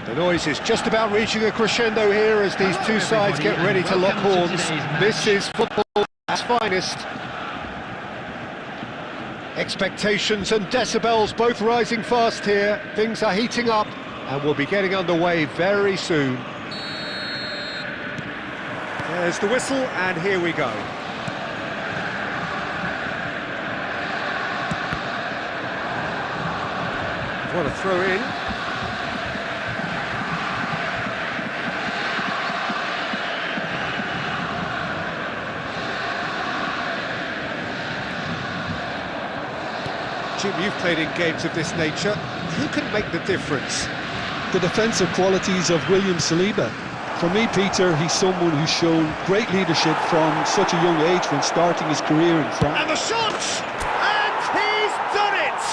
The noise is just about reaching a crescendo here as these two sides get ready to lock horns. This is football at its finest. Expectations and decibels both rising fast here. Things are heating up and we'll be getting underway very soon. There's the whistle and here we go. What a throw in. Jim, you've played in games of this nature. Who can make the difference? The defensive qualities of William Saliba. For me, Peter, he's someone who's shown great leadership from such a young age when starting his career in France. And the shot! And he's done it!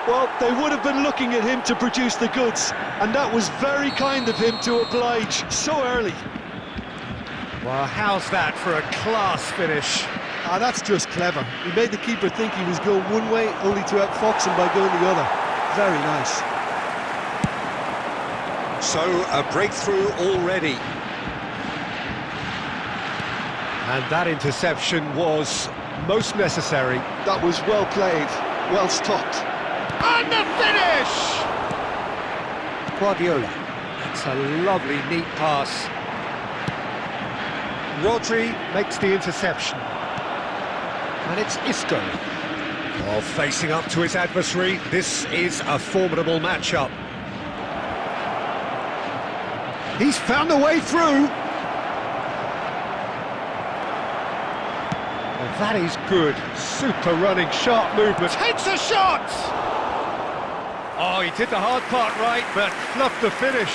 Well, they would have been looking at him to produce the goods, and that was very kind of him to oblige so early. Well, how's that for a class finish? Ah, that's just clever. He made the keeper think he was going one way, only to outfox him by going the other. Very nice. So, a breakthrough already. And that interception was most necessary. That was well played, well stopped. And the finish! Guardiola. That's a lovely, neat pass. Rodri makes the interception. And it's Isco. While facing up to his adversary, this is a formidable matchup. He's found a way through. Well, that is good. Super running, sharp movement. Takes a shot! Oh, he did the hard part right, but fluffed the finish.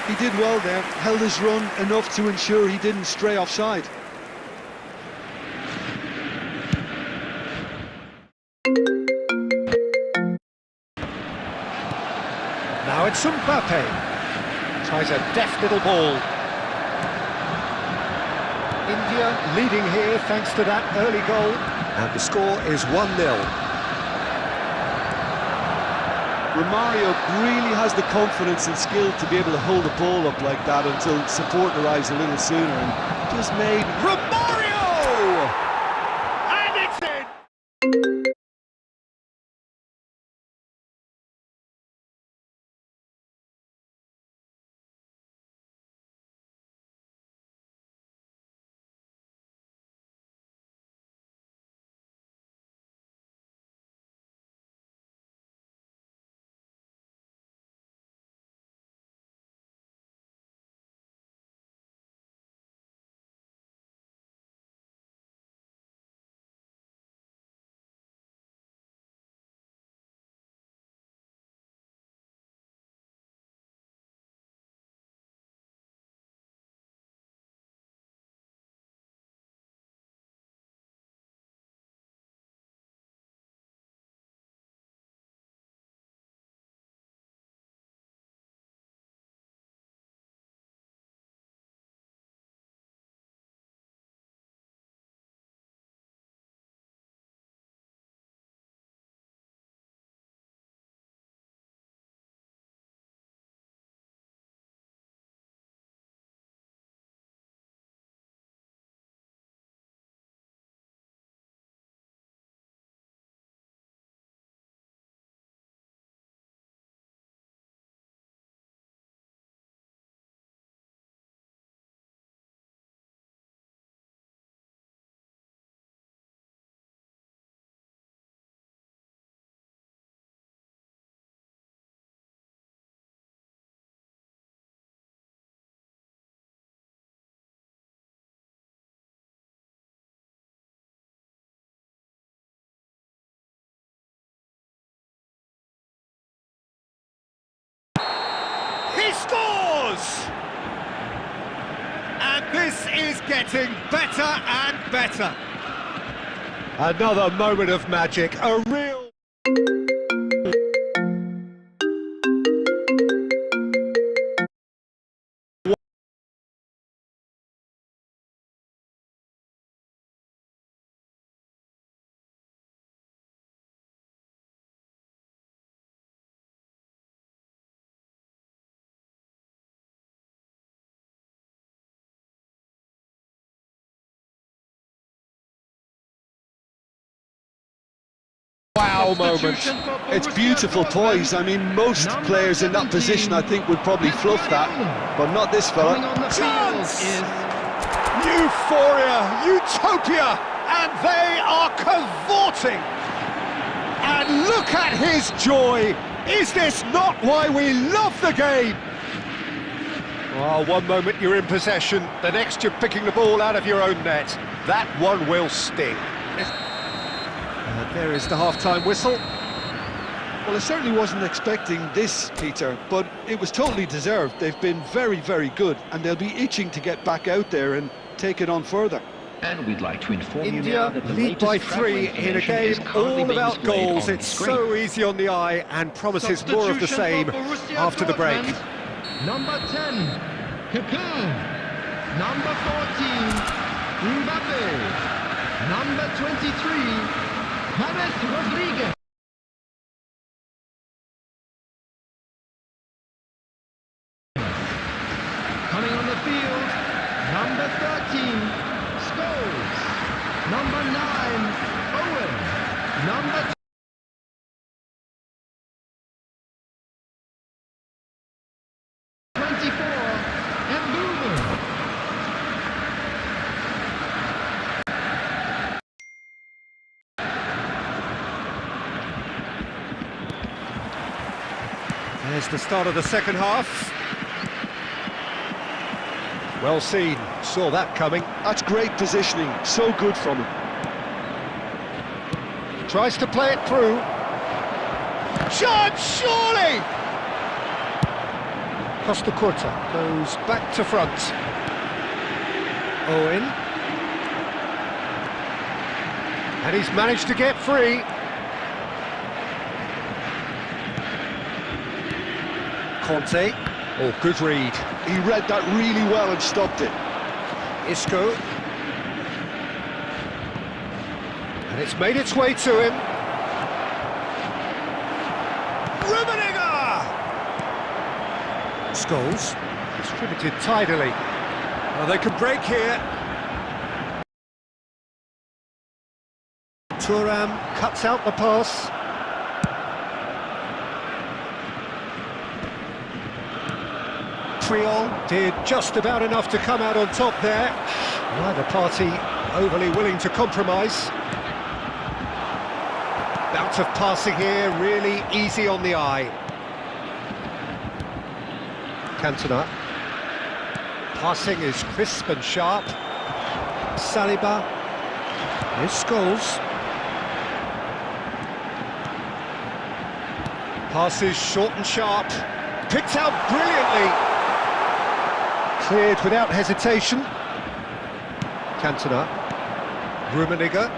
He did well there, held his run enough to ensure he didn't stray offside. Now it's Mbappe. Tries a deft little ball. India leading here thanks to that early goal. And the score is 1-0. Romario really has the confidence and skill to be able to hold the ball up like that until support arrives a little sooner, and just made Romario! And it's in! He scores! And this is getting better and better. Another moment of magic, a real... Wow moment. It's beautiful poise. I mean, most players in that position, I think, would probably fluff that, but not this fella. Chance! Euphoria, utopia, and they are cavorting. And look at his joy. Is this not why we love the game? Oh, one moment you're in possession, the next you're picking the ball out of your own net. That one will sting. And there is the half-time whistle. Well, I certainly wasn't expecting this, Peter, but it was totally deserved. They've been very, very good, and they'll be itching to get back out there and take it on further. And we'd like to inform you India now that the lead by latest travel 3 in a information game is currently all being about displayed goals. on It's the screen. so easy on the eye and promises more of the same after the break. Number 10, Cocoon. Number 14, Mbappe. Number 23, James Rodriguez. Coming on the field, number 13, Scholes. Number 9, Owen. Number 24, Mbumu. There's the start of the second half. Well seen, saw that coming. That's great positioning, so good from him. Tries to play it through. Shot, surely! Costa Curta goes back to front. Owen. And he's managed to get free. Conte. Oh, good read. He read that really well and stopped it. Isco. And it's made its way to him. Rummenigge! Scholes, distributed tidily. Well, they can break here. Thuram cuts out the pass. Triol did just about enough to come out on top there. Neither party overly willing to compromise. Bout of passing here, really easy on the eye. Cantona. Passing is crisp and sharp. Saliba. Here's Scholes. Passes short and sharp. Picked out brilliantly. Cleared without hesitation. Cantona. Rummenigge.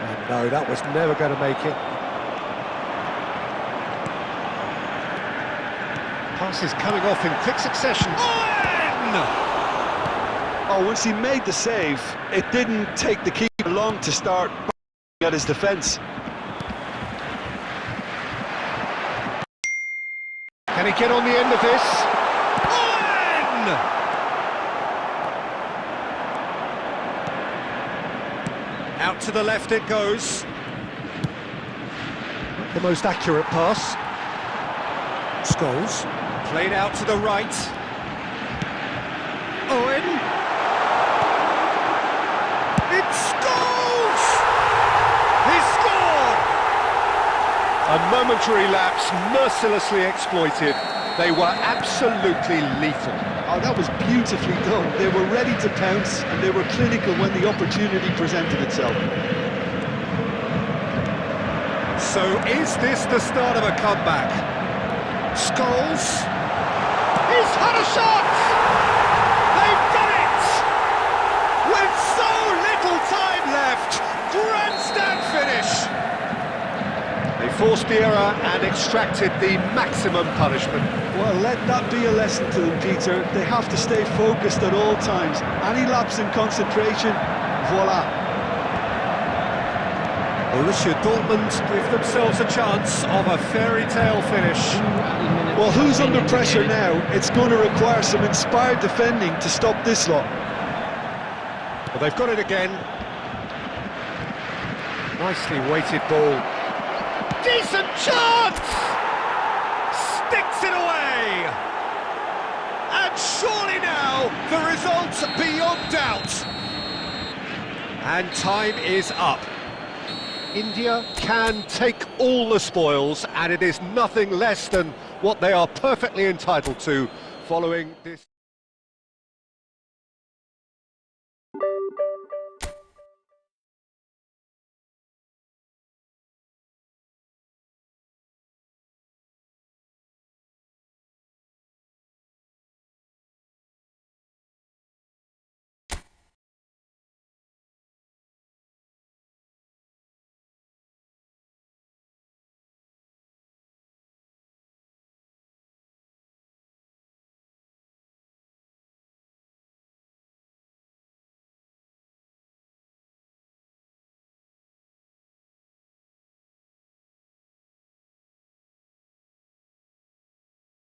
And no, that was never going to make it. Passes coming off in quick succession. Oh, once he made the save, it didn't take the keeper long to start at his defence. Can he get on the end of this? Out to the left it goes. The most accurate pass. Scholes. Played out to the right. Owen. It's Scholes! He scored! A momentary lapse mercilessly exploited. They were absolutely lethal. Oh, that was beautifully done. They were ready to pounce and they were clinical when the opportunity presented itself. So is this the start of a comeback? Scholes. He's had a shot! They've done it! With so little time left! Grandstand finish! They forced the error and extracted the maximum punishment. Well, let that be a lesson to them, Peter. They have to stay focused at all times. Any lapse in concentration, voila. Borussia Dortmund give themselves a chance of a fairy tale finish. Well, who's under pressure now? It's going to require some inspired defending to stop this lot. Well, they've got it again. Nicely weighted ball. Decent chance! Sticks it away! And surely now, the result's beyond doubt. And time is up. India can take all the spoils, and it is nothing less than what they are perfectly entitled to following this.